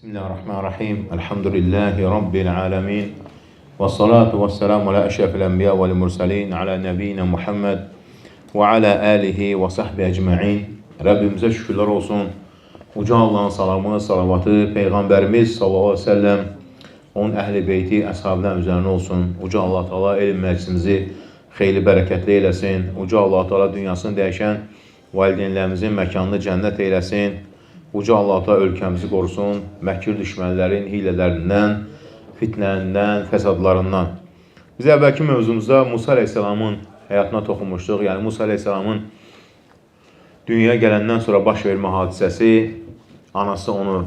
Bismillahirrahmanirrahim. Elhamdülillahi Rabbil alemin. Ve salatu ve selamu ala eşrefil enbiya vel mursalin ala nebiyyina Muhammed ve ala alihi ve sahbihi ecma'in. Rabbimize şükürler olsun. Uca Allah'ın salamı, salavatı, Peygamberimiz sallallahu aleyhi ve sellem, onun əhl-i beyti, əshabından üzerine olsun. Uca Allah Teala elm məclisimizi xeyli bərəkətli eyləsin. Uca Allah Teala dünyasını dəyişən valideynlərimizin məkanını cənnət eyləsin. Uca Allah Teala ölkəmizi qorusun, məkir düşmənlərin hilələrindən, fitnərindən, fəsadlarından. Biz əvvəlki mövzumuzda Musa Aleyhisselamın həyatına toxunmuşduq. Yəni Musa Aleyhisselamın dünyaya gələndən sonra baş vermə hadisəsi, anası onu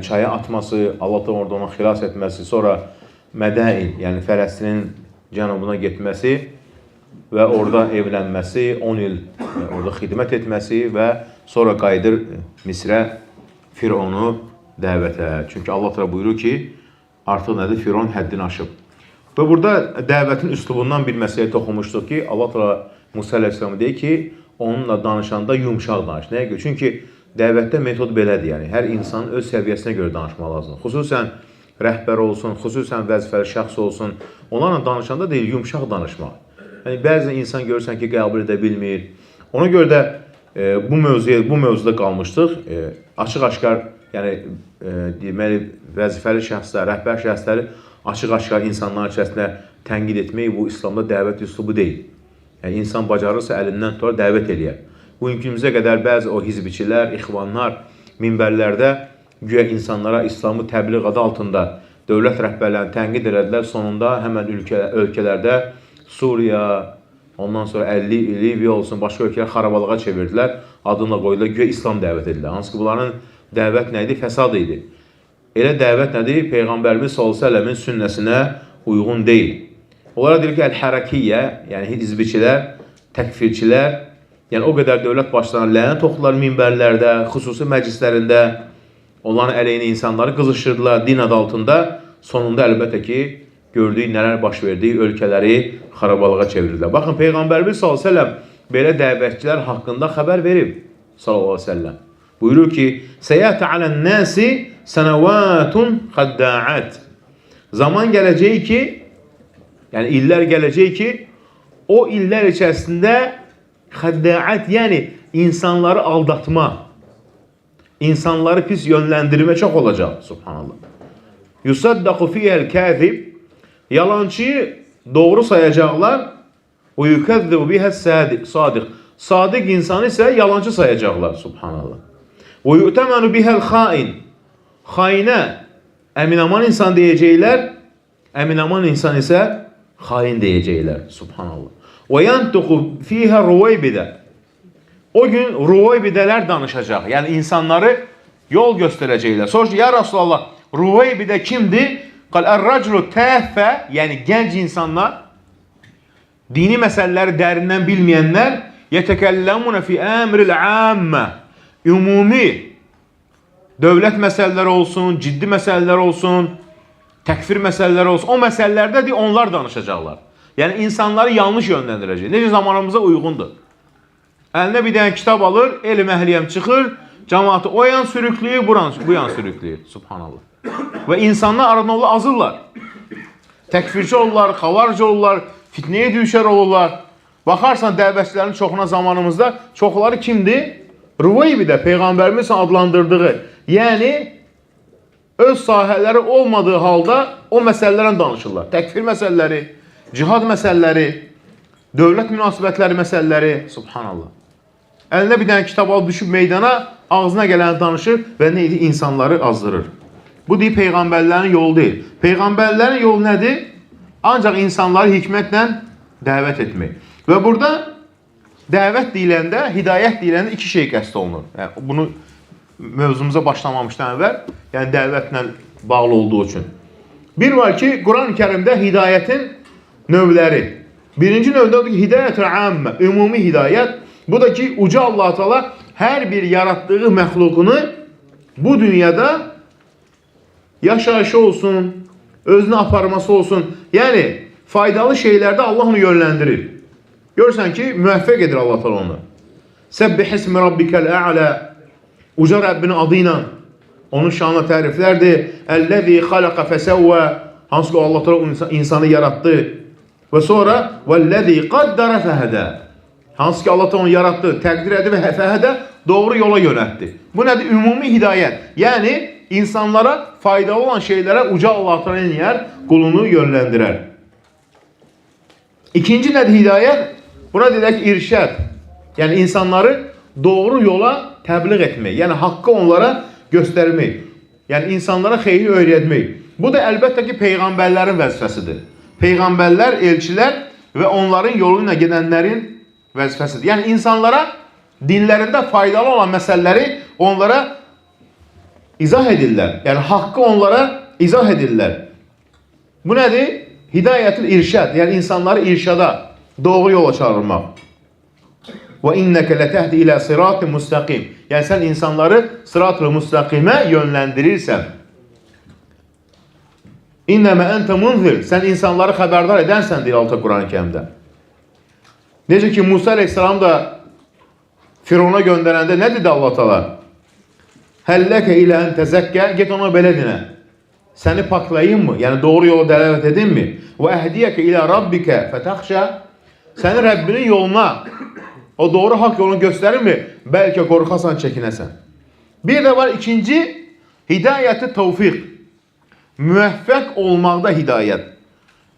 çaya atması, Allah da orada onu xilas etməsi, sonra Mədəin, yəni Fələstinin cənubuna getməsi və orada evlənməsi, 10 il orada xidmət etməsi və sonra qayıdır Misrə Fironu dəvətə. Çünki Allah da buyurur ki, artıq nədir? Firon həddini aşıb. Və burada dəvətin üslubundan bir məsələyə toxunmuşduq ki, Allah da Musa Aleyhisselam deyir ki, onunla danışanda yumuşaq danış. Nəyə görə? Çünki dəvətdə metod belədir. Yəni, hər insanın öz səviyyəsinə görə danışmaq lazımdır. Xüsusən rəhbər olsun, xüsusən vəzifəli şəxs olsun, onlarla danışanda deyil, yumuşaq danışmaq. Yəni, bəzən insan görürsən ki, qəbul edə bilmir. Ona görə də bu mövzuda qalmışdıq. Açıq-aşkar, yəni deməli, vəzifəli şəxslər, rəhbər şəxsləri açıq-aşkar insanların içərisində tənqid etmək bu İslamda dəvət üslubu deyil. Yəni, insan bacarırsa əlindən tutar dəvət eləyər. Bu günümüzə qədər bəzi o hizbiçilər, ixvanlar minbərlərdə güya insanlara İslamı təbliğ adı altında dövlət rəhbərlərini tənqid elədilər. Sonunda həmən ölkələrdə Suriya, ondan sonra 50 Liviya olsun, başqa ölkələr xarabalığa çevirdilər. Adına qoydular, güya İslam dəvət edilər. Hansı ki, bunların dəvət nə idi? Fəsad idi. Elə dəvət nədir? Peyğəmbərimiz s.ə.v-in sünnəsinə uyğun deyil. Onlara deyir ki, əl-hərəkiyyə, yəni hizbiçilər, təkfirçilər, yəni o qədər dövlət başlarına lənət oxudular minbərlərdə, xüsusi məclislərində, onların əleyhinə insanları qızışdırdılar din adı altında. Sonunda əlbəttə ki, gördüyü nələr baş verdiyi ölkələri xarabalığa çevirdilər. Baxın, Peyğəmbərimiz s.ə.v belə dəvətçilər haqqında xəbər verib s.ə.v. Buyurur ki, Səyətə alən nəsi sənəvətun xəddəət. Zaman gələcək ki, yəni illər gələcək ki, o illər içərisində xəddəət, yəni insanları aldatma, insanları pis yönləndirmə çox olacaq. Subhanallah. Yusaddaqu fiyəl kəzib, yalancıyı doğru sayacaqlar, və yukəzzibu bihəs sadiq. Sadiq insanı isə yalancı sayacaqlar. Subhanallah. Və yu'təmənu bihəl xain. Xainə əminaman insan deyəcəklər, əminaman insan isə xain deyəcəklər. Subhanallah. Və yantuqu fiyhə ruvaybidə. O gün ruvaybidələr danışacaq. Yəni insanları yol göstərəcəklər. Sonra ki, ya Rasulallah, ruvaybidə kimdir? Qal ər-raculu təffə, yəni gənc insanlar, dini məsələləri dərindən bilməyənlər, yətəkəlləmunə fi əmril əmmə, ümumi dövlət məsələləri olsun, ciddi məsələlər olsun, təkfir məsələləri olsun, o məsələlərdə onlar danışacaqlar. Yəni insanları yanlış yönləndirəcək. Necə zamanımıza uyğundur. Əlinə bir dənə kitab alır, elm əhliyəm çıxır, cəmaatı o yan sürükləyir, bu yan sürükləyir. Subhanallah. Və insanlar aradan azırlar. Təkfirçi olurlar, xavarcı olurlar, fitnəyə düşər olurlar. Baxarsan dəvətçilərin çoxuna zamanımızda, çoxları kimdir? Ruvaybidə Peyğəmbərimiz adlandırdığı, yəni öz sahələri olmadığı halda o məsələlərlə danışırlar. Təkfir məsələləri, cihad məsələləri, dövlət münasibətləri məsələləri. Subhanallah. Əlinə bir dənə kitab alıb düşüb meydana, ağzına gələni danışır və neydi? İnsanları azdırır. Bu deyil, Peyğəmbərlərin yolu deyil. Peyğəmbərlərin yolu nədir? Ancaq insanları hikmətlə dəvət etmək. Və burada dəvət deyiləndə, hidayət deyiləndə iki şey qəsd olunur. Yəni, bunu mövzumuza başlamamışdan əvvəl, yəni dəvətlə bağlı olduğu üçün. Bir var ki, Quran-ı Kərimdə hidayətin növləri. Birinci növdə odur ki, hidayət-ül əmmə, ümumi hidayət. Bu da ki, Uca Allah-u Teala hər bir yaratdığı məxluqunu bu dünyada yaşayışı olsun, özünü aparması olsun. Yəni, faydalı şeylərdə Allah onu yönləndirir. Görürsən ki, müvəffəq edir Allah Teala onu. Səbbih ismi rabbikəl ə'lə. Uca Rəbbinin adı ilə onun şanına təriflərdir. Əl-ləzi xalaqa fəsəvvə, hansı ki Allah Teala insanı yarattı. Və sonra vəl-ləzi qaddara fəhədə, hansı ki Allah Teala onu yarattı, təqdir edib və fəhədə, doğru yola yönəltdi. Bu nədir? Ümumi hidayət. Yəni insanlara faydalı olan şeylərə uca Allah Teala eləyər, qulunu yönləndirər. İkinci nədir hidayət? Buna deyək ki, irşad. Yəni insanları doğru yola təbliğ etmək. Yəni haqqı onlara göstərmək. Yəni insanlara xeyri öyrətmək. Bu da əlbəttə ki, peyğəmbərlərin vəzifəsidir. Peyğəmbərlər, elçilər və onların yolu ilə gedənlərin vəzifəsidir. Yəni insanlara dinlərində faydalı olan məsələləri onlara izah edirlər. Yəni haqqı onlara izah edirlər. Bu nədir? Hidayətül irşad. Yəni insanları irşada, doğru yola çağırmaq. Və innəkə lətəhdi ilə sırat-ı müstəqim. Yəni sən insanları sırat-ı müstəqimə yönləndirirsən. İnnəmə əntə munzir. Sən insanları xəbərdar edənsən, deyir Altı Quran-ı Kərimdə. Necə ki, Musa Aleyhisselam da Firavuna göndərəndə nə dedi Allah Teala? Həlləkə ilə ən təzəkkə, get ona belə dinə. Səni paklayayım mı? Yəni doğru yola dəlavət edin mi? Və əhdiyəkə ilə rabbikə fətəxşə. Səni Rəbbinin yoluna, o doğru haqq yolunu göstərir mi? Bəlkə qorxasan, çəkinəsən. Bir də var ikinci, hidayəti tevfiq. Müvəffəq olmaqda hidayət.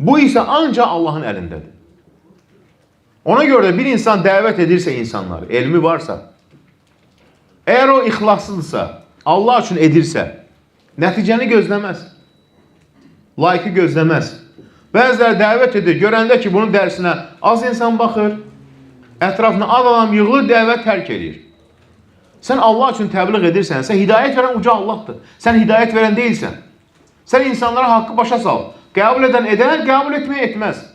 Bu isə ancaq Allahın əlindədir. Ona görə də bir insan dəvət edirsə insanları, elmi varsa, əgər o ixlaslıdırsa, Allah üçün edirsə, nəticəni gözləməz. Layiqi gözləməz. Bəziləri dəvət edir, görəndə ki, bunun dərsinə az insan baxır, ətrafına az adam yığılır, dəvət tərk edir. Sən Allah üçün təbliğ edirsənsə, hidayət verən uca Allahdır. Sən hidayət verən deyilsən. Sən insanlara haqqı başa sal. Qəbul edən edər, qəbul etməyə etməz.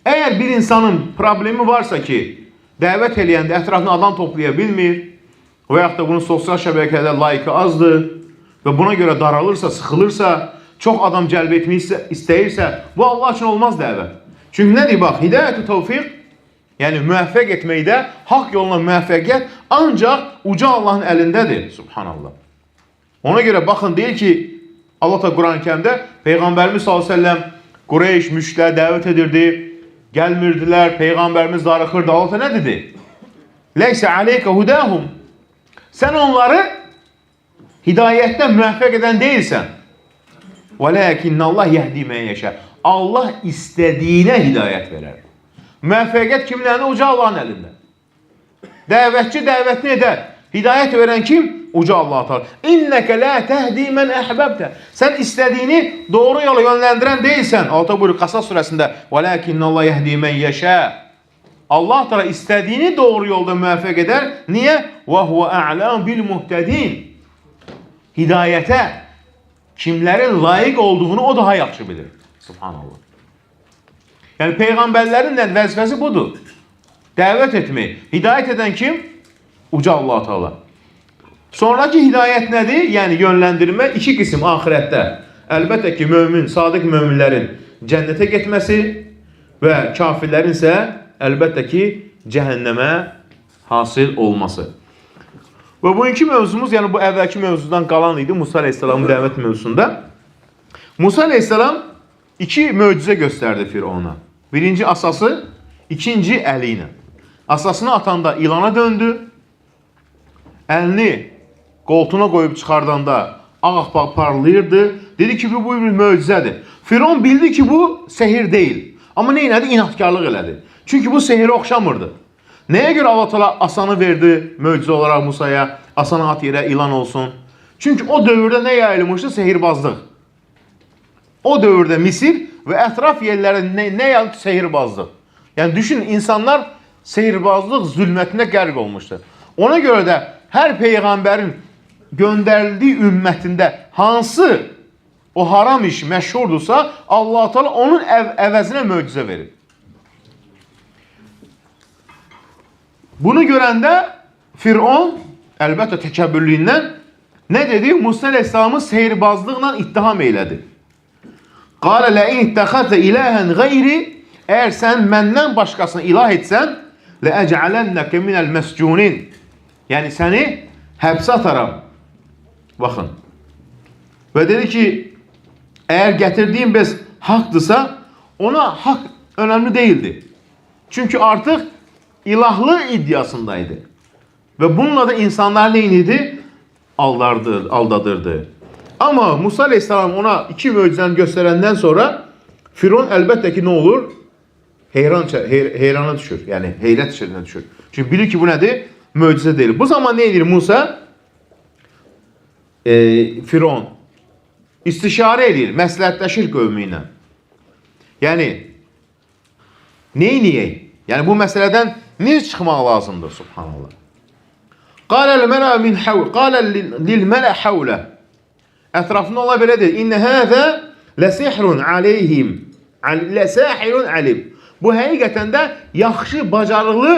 Əgər bir insanın problemi varsa ki, dəvət eləyəndə ətrafına adam toplaya bilmir və yaxud da bunun sosial şəbəkədə layiqi azdır və buna görə daralırsa, sıxılırsa, çox adam cəlb etmək istəyirsə, bu Allah üçün olmaz dəvət. Çünki nə deyir, bax, hidayət-ü tevfiq, yəni müvəffəq etməkdə, haqq yoluna müvəffəqiyyət ancaq uca Allahın əlindədir. Subhanallah. Ona görə baxın, deyir ki, Allah da Quran-ı Kərimdə Peyğəmbərimiz s.ə.v Qureyş, müşriklər dəvət edirdi, gəlmirdilər, Peyğəmbərimiz darıxırdı. Allah da nə dedi? Leysə aleykə hudahum. Sən onları hidayətdə müvəffəq edən deyilsən. Və ləkinnəllah yəhdi mən yəşə. Allah istədiyinə hidayət verər. Müvəffəqiyyət kimlərində? Uca Allahın əlində. Dəvətçi dəvətini edər. Hidayət verən kim? Uca Allah Teala. İnnəkə lə təhdi mən əhbəbtə. Sən istədiyini doğru yola yönləndirən deyilsən. Allah buyurur Qasas surəsində. Və ləkinnəllah yəhdi mən yəşə. Allah Teala istədiyini doğru yolda müvəffəq edər. Niyə? Və huvə a'lam bil muhtədin. Hidayətə kimlərin layiq olduğunu o daha yaxşı bilir. Subhanallah. Yəni peyğəmbərlərin vəzifəsi budur. Dəvət etmək. Hidayət edən kim? Uca Allah Teala. Sonraki hidayət nədir? Yəni yönləndirmə iki qism axirətdə. Əlbəttə ki, mömin, sadiq möminlərin cənnətə getməsi və kafirlərin isə əlbəttə ki, cəhənnəmə hasil olması. Və bugünkü mövzumuz, yəni bu əvvəlki mövzudan qalan idi, Musa Aleyhisselamın dəvət mövzusunda. Musa Aleyhisselam iki möcüzə göstərdi Firavuna. Birinci asası, ikinci əli ilə. Asasını atanda ilana döndü, əlini qoltuğuna qoyub çıxardanda ağappaq parlayırdı. Dedi ki, bu bir möcüzədir. Firavun bildi ki, bu sehir deyil. Amma nə elədi? İnatkarlıq elədi. Çünki bu sehirə oxşamırdı. Nəyə görə Allah Teala asanı verdi möcüzə olaraq Musaya? Asanı at yerə ilan olsun. Çünki o dövrdə nə yayılmışdı? Sehirbazlıq. O dövrdə Misir və ətraf yerlərdə nə yayıldı? Sehirbazlıq. Yəni düşünün, insanlar sehirbazlıq zülmətində qərq olmuşdu. Ona görə də hər peyğəmbərin göndərildiyi ümmətində hansı o haram iş məşhurdursa, Allah Teala onun əvəzinə möcüzə verir. Bunu görəndə Firavun, əlbəttə təkəbbürlüyündən nə dedi? Musa Aleyhisselamı sehirbazlıqla ittiham eylədi. Qalə ləin ittəxəzə iləhən qeyri, əgər sən məndən başqasını ilah etsən, ləəcələnnəkə minəl məscunin, yəni səni həbsə ataram. Baxın. Və dedi ki, əgər gətirdiyim bez haqdırsa, ona haqq önəmli değildi. Çünki artıq ilahlı iddiasındaydı. Və bununla da insanlar neydi? Aldadırdı. Amma Musa Aleyhisselam ona iki möcüzəni göstərəndən sonra Firon əlbəttə ki, nə olur? Heyrana düşür. Yəni, heyrət içərisinə düşür. Çünki bilir ki, bu nədir? Möcüzə deyil. Bu zaman nə edir Musa? Firon istişarə edir, məsləhətləşir qövmü ilə. Yəni, neyniyək? Yəni, bu məsələdən necə çıxmaq lazımdır? Subhanallah. Qalə lil-mələ havlə. Ətrafında ola belədir. İnnə həzə ləsihrun aleyhim. Ləsihrun alim. Bu həqiqətən də yaxşı, bacarıqlı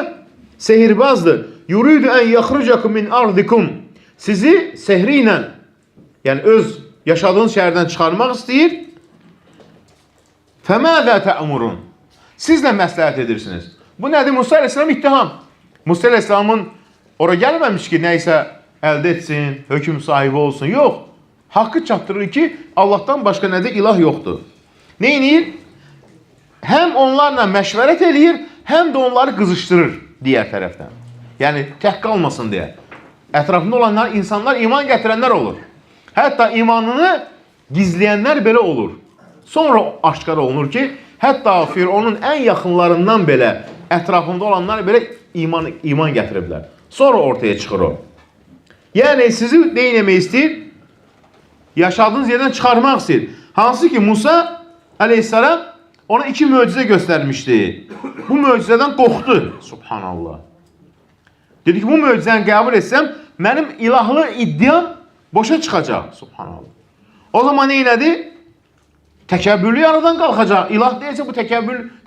sehirbazdır. Yuridu ən yaxrucakum min ardikum. Sizi sehri ilə, yəni öz yaşadığınız şəhərdən çıxarmaq istəyir. Fəməzə tə'murun. Siz də məsləhət edirsiniz. Bu nədir? Musa Aleyhisselam ittiham. Musa Aleyhisselamın ora gəlməmiş ki, nəysə əldə etsin, hökm sahibi olsun. Yox. Haqqı çatdırır ki, Allahdan başqa nədir? İlah yoxdur. Neynir? Həm onlarla məşvərət eləyir, həm də onları qızışdırır digər tərəfdən. Yəni, tək qalmasın deyə. Ətrafında olanlar, insanlar iman gətirənlər olur. Hətta imanını gizləyənlər belə olur. Sonra aşkar olunur ki, hətta Fironun ən yaxınlarından belə, ətrafında olanlar belə iman gətiriblər. Sonra ortaya çıxır o. Yəni, sizi neynəmək istəyir? Yaşadığınız yerdən çıxarmaq istəyir. Hansı ki, Musa Aleyhisselam ona iki möcüzə göstərmişdi. Bu möcüzədən qorxdu. Subhanallah. Dedi ki, bu möcüzəni qəbul etsəm, mənim ilahlı iddiam boşa çıxacaq. Subhanallah. O zaman neynədir? Təkəbbürlü aradan qalxacaq. İlah deyilsə bu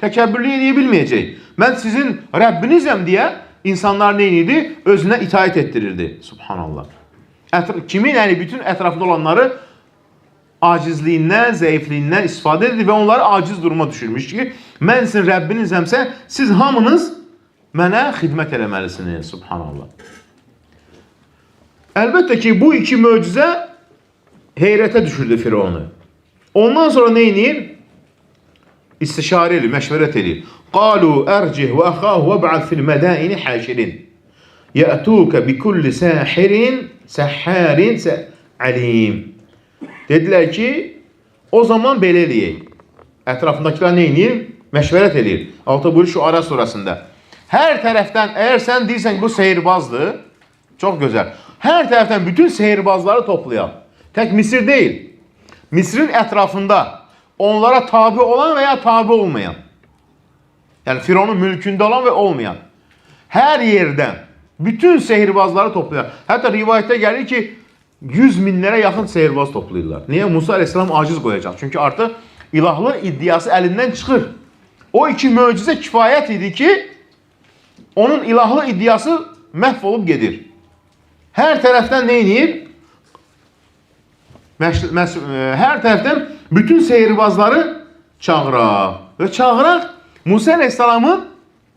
təkəbbürlü edə bilməyəcək. Mən sizin Rəbbinizəm deyə insanlar neyniydi? Özünə itaət etdirirdi. Subhanallah. Kimin, yəni bütün ətrafında olanları acizliyindən, zəifliyindən istifadə edir və onları aciz duruma düşürmüş ki, mən sizin Rəbbinizəmsə, siz hamınız mənə xidmət eləməlisiniz. Subhanallah. Əlbəttə ki, bu iki möcüzə heyrətə düşürdü Fironu. Ondan sonra nə edir? İstişarə edir, məşvərət edir. Qalu ərcih və əxahu və bə'ad fil mədəini həşirin. Yə'tûkə bi kulli səhərin alim. Dedilər ki, o zaman belə eləyək. Ətrafındakılar nə edir? Məşvərət edir. Altı buyur şu Ara surasında. Hər tərəfdən, əgər sən deyirsən ki, bu sehirbazdır, çox gözəl. Hər tərəfdən bütün sehirbazları toplayaq. Tək Misir deyil. Misirin ətrafında onlara tabi olan və ya tabi olmayan. Yəni, Fironun mülkündə olan və olmayan. Hər yerdən bütün sehirbazları toplayaq. Hətta rivayətdə gəlir ki, 100 minlərə yaxın sehirbaz toplayırlar. Niyə? Musa Aleyhisselam aciz qoyacaq. Çünki artıq ilahlı iddiası əlindən çıxır. O iki möcüzə kifayət idi ki, onun ilahlı iddiası məhv olub gedir. Hər tərəfdən nə edir? Hər tərəfdən bütün sehirbazları çağıraq. Və çağıraq Musa Aleyhisselamın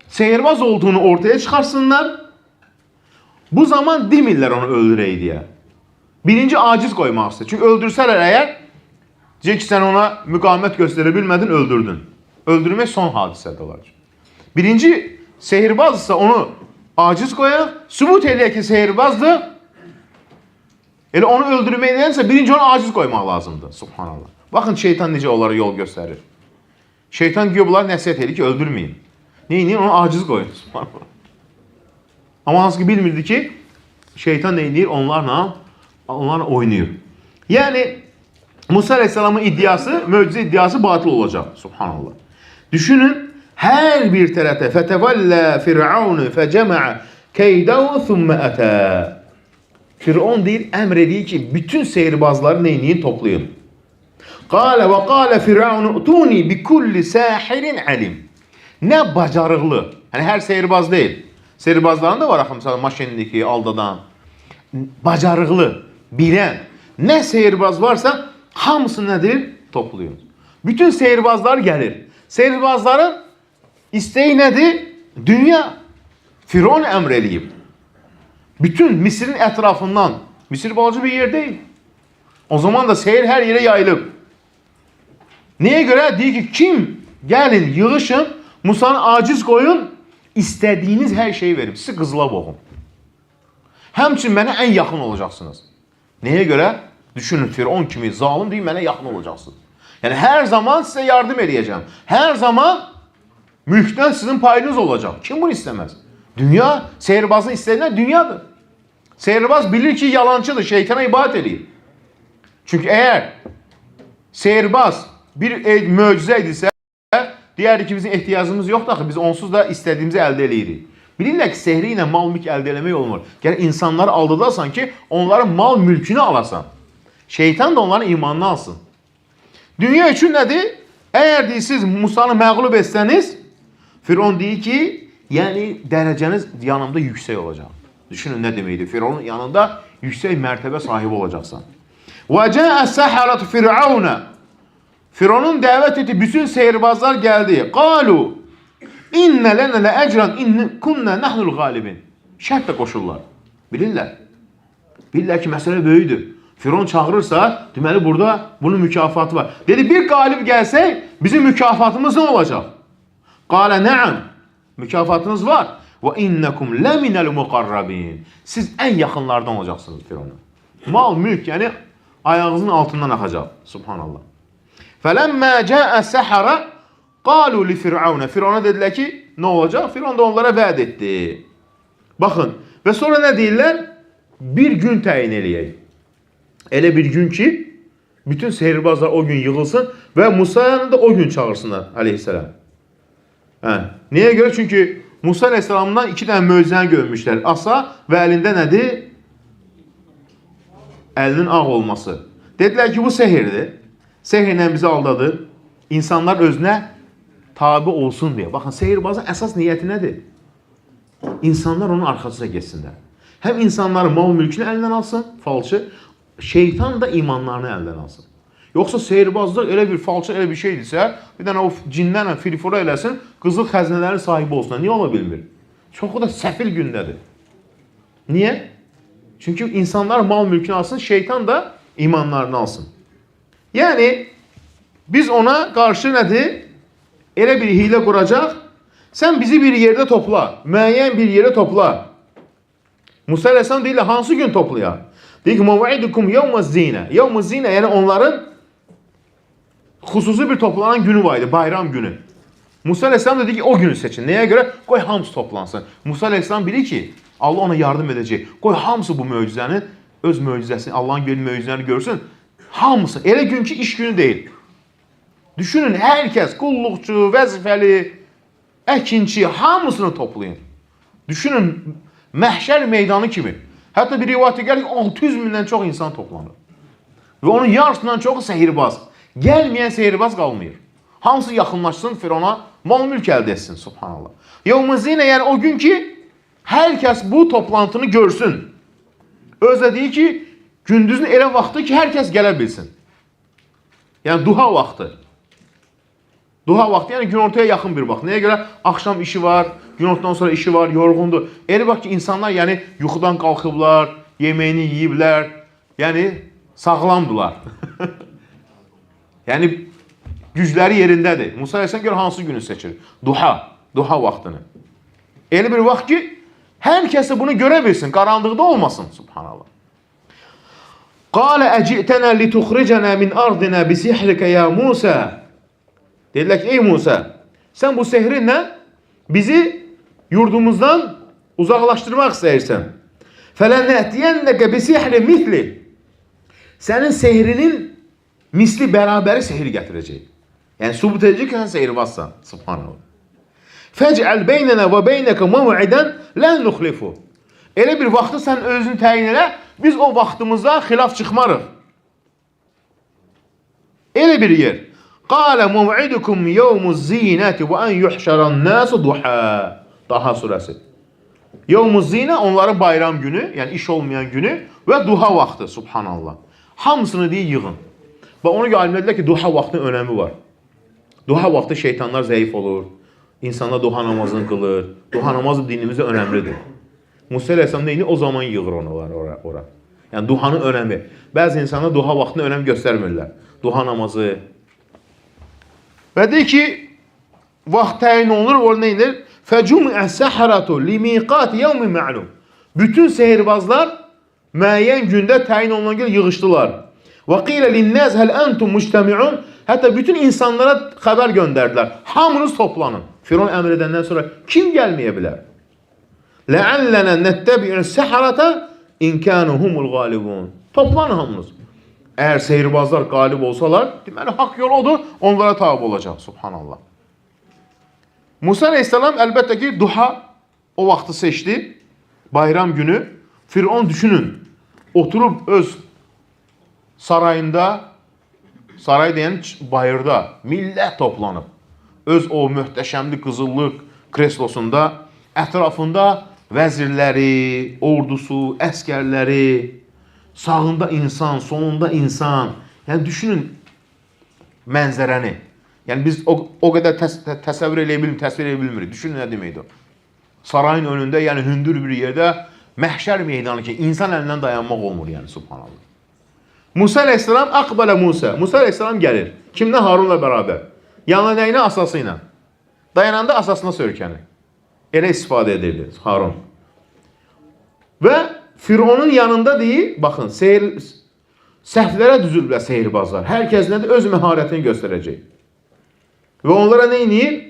sehirbaz olduğunu ortaya çıxarsınlar. Bu zaman demirlər onu öldürək deyə. Birinci aciz qoymaq istəyir. Çünki öldürsələr əgər, deyək ki, sən ona müqavimət göstərə bilmədin, öldürdün. Öldürmək son hadisədə olacaq. Birinci sehirbazsa onu aciz qoyaq, sübut eləyək ki, sehirbazdır. Elə onu öldürməkdənsə birinci onu aciz qoymaq lazımdır. Subhanallah. Baxın, şeytan necə onlara yol göstərir. Şeytan güya bunları nəsihət edir ki, öldürməyin. Neyin? Onu aciz qoyun. Subhanallah. Amma hansı ki bilmirdi ki, şeytan neydir? Onlarla oynayır. Yəni, Musa Aleyhisselamın iddiası, möcüzə iddiası batıl olacaq. Subhanallah. Düşünün, hər bir tərəfə fətəvəllə fir'aunu fəcəməə keydəhu thumma ətə. Firon deyir, əmr edir ki, bütün sehirbazları neyini toplayın. Qalə və qalə fir'aunu utuni bi kulli sahirin alim. Nə bacarıqlı. Yəni, hər sehirbaz deyil. Sehirbazların da var, axı, maşindiki, aldadan. Bacarıqlı, bilən. Nə sehirbaz varsa, hamısı nədir? Toplayın. Bütün sehirbazlar gəlir. Sehirbazların istəyi nədir? Dünya. Firon əmr eləyib. Bütün Misirin ətrafından, Misir balaca bir yer deyil. O zaman da sehir hər yerə yayılıb. Nəyə görə? Deyir ki, kim gəlin, yığışın, Musanı aciz qoyun, istədiyiniz hər şeyi verim. Sizi qızıla boğun. Həmçin mənə ən yaxın olacaqsınız. Nəyə görə? Düşünün, Firon kimi zalim deyil, mənə yaxın olacaqsınız. Yəni, hər zaman sizə yardım edəcəm. Hər zaman mülkdən sizin payınız olacaq. Kim bunu istəməz? Dünya, sehirbazın istəyinə dünyadır. Sehirbaz bilir ki, yalancıdır, şeytana ibadət edir. Çünki əgər sehirbaz bir möcüzə edirsə, deyərik ki, bizim ehtiyacımız yoxdur axı, biz onsuz da istədiyimizi əldə edirik. Bilirlər ki, sehri ilə mal mülk əldə eləmək olmur. Gələ insanları aldadasan ki, onların mal mülkünü alasan. Şeytan da onların imanını alsın. Dünya üçün nədir? Əgər siz Musanı məğlub etsəniz, Firon deyir ki, yəni dərəcəniz yanımda yüksək olacaq. Düşünün nə deməkdir? Fironun yanında yüksək mərtəbə sahibi olacaqsan. وَجَاءَ السَّحَرَةُ فِرْعَوْنَ Fironun dəvət etdiyi bütün sehirbazlar gəldi. قَالُوا اِنَّ لَنَا لَأَجْرًا اِنَّ كُنَّا نَحْنُ الْغَالِبِينَ Şərt də qoşurlar. Bilirlər. Bilirlər ki, məsələ böyüdür. Firon çağırırsa, deməli burada bunun mükafatı var. Dedi, bir qalib gəlsək, bizim mükafatımız nə olacaq? قَالَ نَعَمْ Mükafatınız var. وَاِنَّكُمْ لَمِنَ الْمُقَرَّبِينَ Siz ən yaxınlardan olacaqsınız Firona. Mal, mülk, yəni ayağınızın altından axacaq. Subhanallah. فَلَمَّا جَاءَ السَّحَرَ قَالُوا لِفِرْعَوْنَ Firona dedilər ki, nə olacaq? Firon da onlara vəd etdi. Baxın, və sonra nə deyirlər? Bir gün təyin eləyək. Elə bir gün ki, bütün sehirbazlar o gün yığılsın və Musa'nı da o gün çağırsınlar aleyhisselam. Niyə görə? Çünki Musa aleyhisselamdan 2 dənə möcüzəni görmüşlər. Asa və əlində nədir? Əlinin ağ olması. Dedilər ki, bu sehirdir. Sehirlə bizi aldadır. İnsanlar özünə tabi olsun deyə. Baxın, sehirbazın əsas niyyəti nədir? İnsanlar onun arxasına geçsinlər. Həm insanların mal mülkünü əlindən alsın, falçı, şeytan da imanlarını əldən alsın. Yoxsa sehirbazlıq elə bir falçı, elə bir şeydirsə, bir dənə o cinlərlə filifura eləsin, qızıl xəzinələrin sahibi olsun. Niyə ola bilmir? Çoxu da səfil gündədir. Niyə? Çünki insanlar mal mülkünü alsın, şeytan da imanlarını alsın. Yəni, biz ona qarşı nədir? Elə bir hilə quracaq, sən bizi bir yerdə topla, müəyyən bir yerə topla. Musa Aleyhisselam deyirlər, hansı gün toplayaq? Deyir ki, مَوْعِدُكُمْ يَوْمَ الزِّينَ يَوْمُ الزِّينَ yəni onların xüsusi bir toplanan günü var idi, bayram günü. Musa Aleyhisselam dedi ki, o günü seçin. Nəyə görə? Qoy hamısı toplansın. Musa Aleyhisselam bilir ki, Allah ona yardım edəcək. Qoy hamısı bu möcüzəni, öz möcüzəsini, Allah'ın bir möcüzəni görsün. Hamısı. Elə gün ki, iş günü deyil. Düşünün, hər kəs, qulluqçu, vəzifəli, əkinçi, hamısını toplayın. Düşünün, məhşər meydanı kimi. Hətta bir rivayətə gəlir ki, 600 mindən çox insan toplanır. Və onun yarısından çoxu sehirbaz. Gəlməyən sehirbaz qalmayır. Hamısı yaxınlaşsın Firona, mal mülk əldə etsin, subhanallah. Yevmuzinə, yəni o gün ki, hər kəs bu toplantını görsün. Özlə deyir ki, gündüzün elə vaxtı ki, hər kəs gələ bilsin. Yəni, duha vaxtı. Duha vaxtı, yəni günortaya yaxın bir vaxt. Nəyə görə? Axşam işi var, günortadan sonra işi var, yorğundur. Elə bax ki, insanlar yəni yuxudan qalxıblar, yeməyini yiyiblər, yəni sağlamdılar. Yəni gücləri yerindədir. Musa Aleyhisselam görə hansı günü seçir? Duha vaxtını. Elə bir vaxt ki, hər kəs bunu görə bilsin, qaranlıqda olmasın, subhanallah. Qalə əcitənə lituxricənə min ardinə bisihrikə ya Musa. Dedilər ki, ey Musa, sən bu sehrinlə bizi yurdumuzdan uzaqlaşdırmaq istəyirsən. Fələnətiyənnəkə bisihri mihli. Sənin sehrinin misli bərabəri sehir gətirəcək. Yəni, subut edəcək ki, sən sehirbazsan. Subhanallah. Fəcəl beynənə və beynəkə məv'idən lən nuxlifu. Elə bir vaxtı sən özünü təyin elə, biz o vaxtımızda xilaf çıxmarıq. Elə bir yer. Qalə məv'idukum yevmuz zinəti və ən yuhşəran nəsu duha. Daha surəsi. Yevmuz zinə onların bayram günü, yəni iş olmayan günü və duha vaxtı, subhanallah. Hamısını deyil yığın. Və onu alimlər ki, duha vaxtının önəmi var. Duha vaxtı şeytanlar zəif olur. İnsanlar duha namazını qılır. Duha namazı dinimizdə önəmlidir. Musa Aleyhisselam deyini o zaman yığır onu ora. Yəni duhanın önəmi. Bəzi insanlar duha vaxtına önəm göstərmirlər. Duha namazı. Və deyir ki, vaxt təyin olunur, o nə edir? Fəcumi'əs səhratu limiqat yevmin ma'lum. Bütün sehirbazlar müəyyən gündə təyin olunan gün yığışdılar. Və qilə linnəz həl əntum mujtami'un. Hətta bütün insanlara xəbər göndərdilər. Hamınız toplanın. Firon əmr edəndən sonra kim gəlməyə bilər? Ləəllənə nəttəbi'un səhrata in kanu humul qalibun. Toplanın hamınız. Əgər sehirbazlar qalib olsalar, deməli haqq yol odur, onlara tabi olacaq. Subhanallah. Musa Aleyhisselam əlbəttə ki, duha o vaxtı seçdi. Bayram günü. Firon düşünün, oturub öz sarayında, saray deyən bayırda millət toplanıb. Öz o möhtəşəmli qızıllıq kreslosunda, ətrafında vəzirləri, ordusu, əskərləri, sağında insan, sonunda insan. Yəni düşünün mənzərəni. Yəni biz o qədər təsəvvür edə bilmirik, təsvir edə bilmirik. Düşünün nə deməkdir o. Sarayın önündə, yəni hündür bir yerdə məhşər meydanı ki, insan əlindən dayanmaq olmur, yəni subhanallah. Musa Aleyhisselam aqbələ Musa. Musa Aleyhisselam gəlir. Kimlə? Harunla bərabər. Yanına nəyinə? Asası ilə. Dayananda asasına söykənir. Elə istifadə edirdi Harun. Və Fironun yanında deyir, baxın, səhvlərə düzülürlər sehirbazlar. Hər kəs nədir? Öz məharətini göstərəcək. Və onlara nə edir?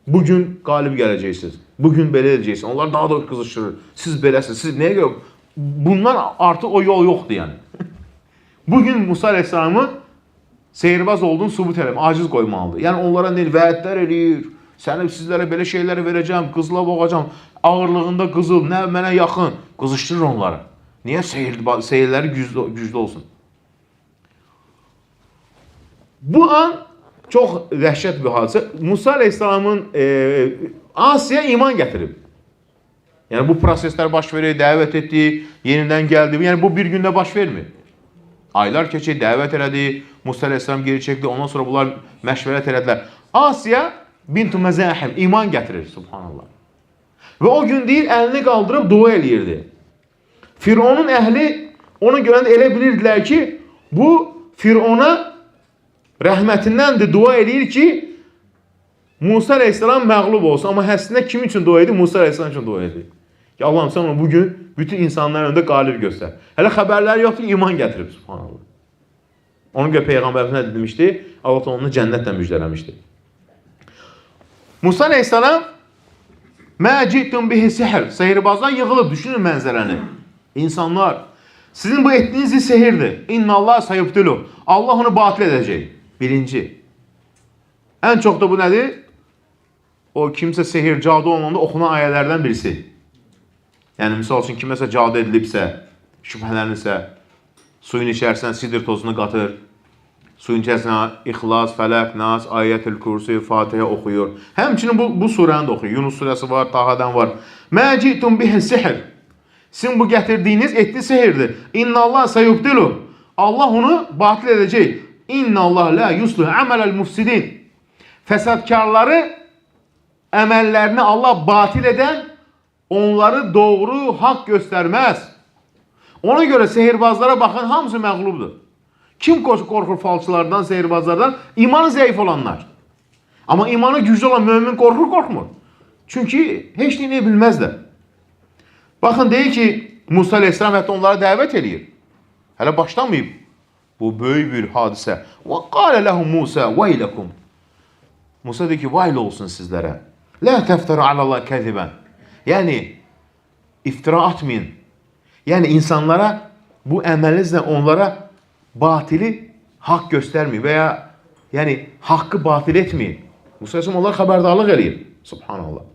Bugün qalib gələcəksiniz. Bugün belə edəcəksiniz. Onlar daha da qızışdırır. Siz beləsiniz. Siz nəyə görə? Bundan artıq o yol yoxdur yəni. Bugün Musa Aleyhisselamı sehirbaz olduğunu subut eləmək, aciz qoymalıdır. Yəni onlara nə vədlər eləyir. Səni sizlərə belə şeyləri verəcəm, qızla boğacam. Ağırlığında qızıl, nə mənə yaxın. Qızışdırır onları. Niyə? Sehirləri güclü olsun. Bu an çox dəhşət bir hadisə. Musa Aleyhisselamın Asiya iman gətirib. Yəni bu proseslər baş verir, dəvət etdi, yenidən gəldi. Yəni bu bir gündə baş vermir. Aylar keçir, dəvət elədi, Musa Aleyhisselam geri çəkdi, ondan sonra bunlar məşvərət elədilər. Asiya bintu Məzahim iman gətirir, subhanallah. Və o gün deyir, əlini qaldırıb dua eləyirdi. Fironun əhli onu görəndə elə bilirdilər ki, bu Firona rəhmətindəndir, dua eləyir ki, Musa Aleyhisselam məğlub olsun. Amma həslində kim üçün dua edir? Musa Aleyhisselam üçün dua edir. Ki, Allah'ım sen onu bugün bütün insanların önündə qalib göstər. Hələ xəbərləri yoxdur, iman gətirib, subhanallah. Onun görə Peyğəmbərimiz nə demişdi? Allah onu cənnətlə müjdələmişdi. Musa Aleyhisselam Mə ci'tum bihi sihr. Sehirbazlar yığılıb, düşünün mənzərəni. İnsanlar, sizin bu etdiyiniz sehirdir. İnnallah sayıbdülü. Allah onu batil edəcək. Birinci. Ən çox da bu nədir? O kimsə sehir, cadu olanda oxunan ayələrdən birisi. Yəni, misal üçün, kiməsə cadu edilibsə, şübhələnirsə, suyun içərisindən sidr tozunu qatır, suyun içərisindən İxlas, Fələq, Nas, Ayətül Kürsi, Fatihə oxuyur. Həmçinin bu surəni də oxuyur. Yunus surəsi var, Tahadan var. Mə ci'tum bihi sihr. Sizin bu gətirdiyiniz etli sehirdir. İnnallah sayubdilu. Allah onu batil edəcək. İnnallah la yusluh əmələl mufsidin. Fəsadkarları əməllərini Allah batil edən, onları doğru, haqq göstərməz. Ona görə sehirbazlara baxın, hamısı məğlubdur. Kim qorxur falçılardan, sehirbazlardan? İmanı zəif olanlar. Amma imanı güclü olan mümin qorxmur. Çünki heç nə bilməzlər. Baxın, deyir ki, Musa Aleyhisselam hətta onlara dəvət edir. Hələ başlamayıb. Bu böyük bir hadisə. وَقَالَ لَهُمْ مُوسَى وَيْلَكُمْ. Musa deyir ki, vayl olsun sizlərə. لَا تَفْتَرُ عَلَى اللّٰهِ كَذِبًا. Yəni, iftira atmayın. Yəni, insanlara bu əməlinizlə onlara batili haqq göstərməyin və ya yəni, haqqı batil etməyin. Musa Aleyhisselam onlara xəbərdarlıq eləyir. Subhanallah.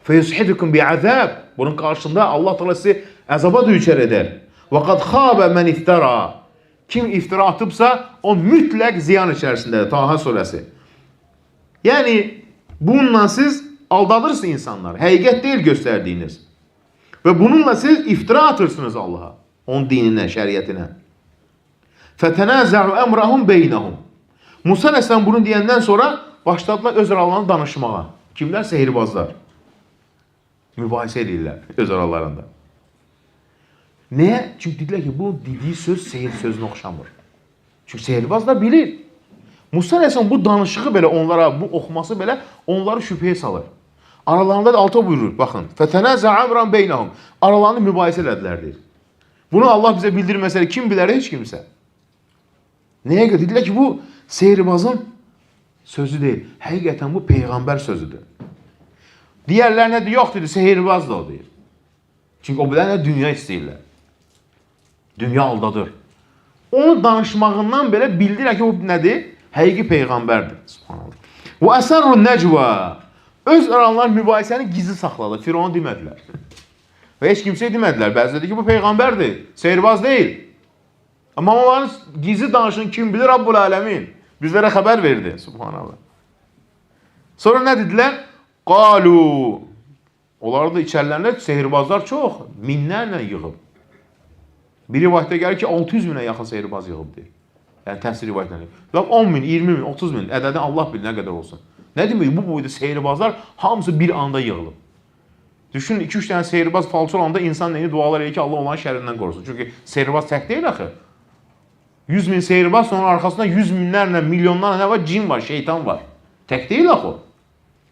فَيُسْحِدُكُمْ بِعَذَابٍ. Bunun qarşısında Allah Teala sizi əzaba düçar edər. وَقَدْ خَابَ مَنْ اِفْتَرَى. Kim iftira atıbsa, o mütləq ziyan içərisindədir. Taha surəsi. Yəni, bununla siz aldadırsınız insanları. Həqiqət deyil göstərdiyiniz. Və bununla siz iftira atırsınız Allah'a. Onun dininə, şəriətinə. فَتَنَازَعُوا əmrahum beynəhum. Musa Aleyhisselam bunu deyəndən sonra başladılar öz aralarında danışmağa. Kimlər? Sehirbazlar. Mübahisə edirlər öz aralarında. Niyə? Çünki dedilər ki, bu dediyi söz sehir sözünə oxşamır. Çünki sehirbazlar bilir. Musa əleyhissalam bu danışığı belə onlara, bu oxuması belə onları şübhəyə salır. Aralarında da alta buyurur, baxın. Fətənəzə əmran beynəhum. Aralarında mübahisə elədilər deyir. Bunu Allah bizə bildirməsələ kim bilər? Heç kimsə. Nəyə görə? Dedilər ki, bu sehirbazın sözü deyil. Həqiqətən bu Peyğəmbər sözüdür. Digərlər nədir? Yox dedi, sehirbaz da o deyir. Çünki o bilən də dünya istəyirlər. Dünya aldadır. Onun danışmağından belə bildirək ki, o nədir? Həqiqi Peyğəmbərdir. Subhanallah. Və əsərrun nəcvə. Öz aranlar mübahisəni gizli saxladı. Firavun demədilər. Və heç kimsə demədilər. Bəzi dedi ki, bu Peyğəmbərdir. Sehirbaz deyil. Amma onların gizli danışını kim bilir? Rabbul Aləmin. Bizlərə xəbər verdi. Subhanallah. Sonra nə dedilər? Qalu. Onlar da içərilərində sehirbazlar çox. Minlərlə yığıb. Bir rivayətdə gəlir ki, 600 minə yaxın sehirbaz yığıb deyir. Yəni təhsil rivayətləri. 10 min, 20 min, 30 min, ədədini Allah bilir nə qədər olsun. Nə demək, bu boyda sehirbazlar hamısı bir anda yığılıb. Düşünün, 2-3 dənə sehirbaz falçı olanda insan neyini dualar edir ki, Allah onların şərrindən qorusun. Çünki sehirbaz tək deyil axı. 100 min sehirbaz, sonra arxasında 100 minlərlə, milyonlarla nə var? Cin var, şeytan var. Tək deyil axı o.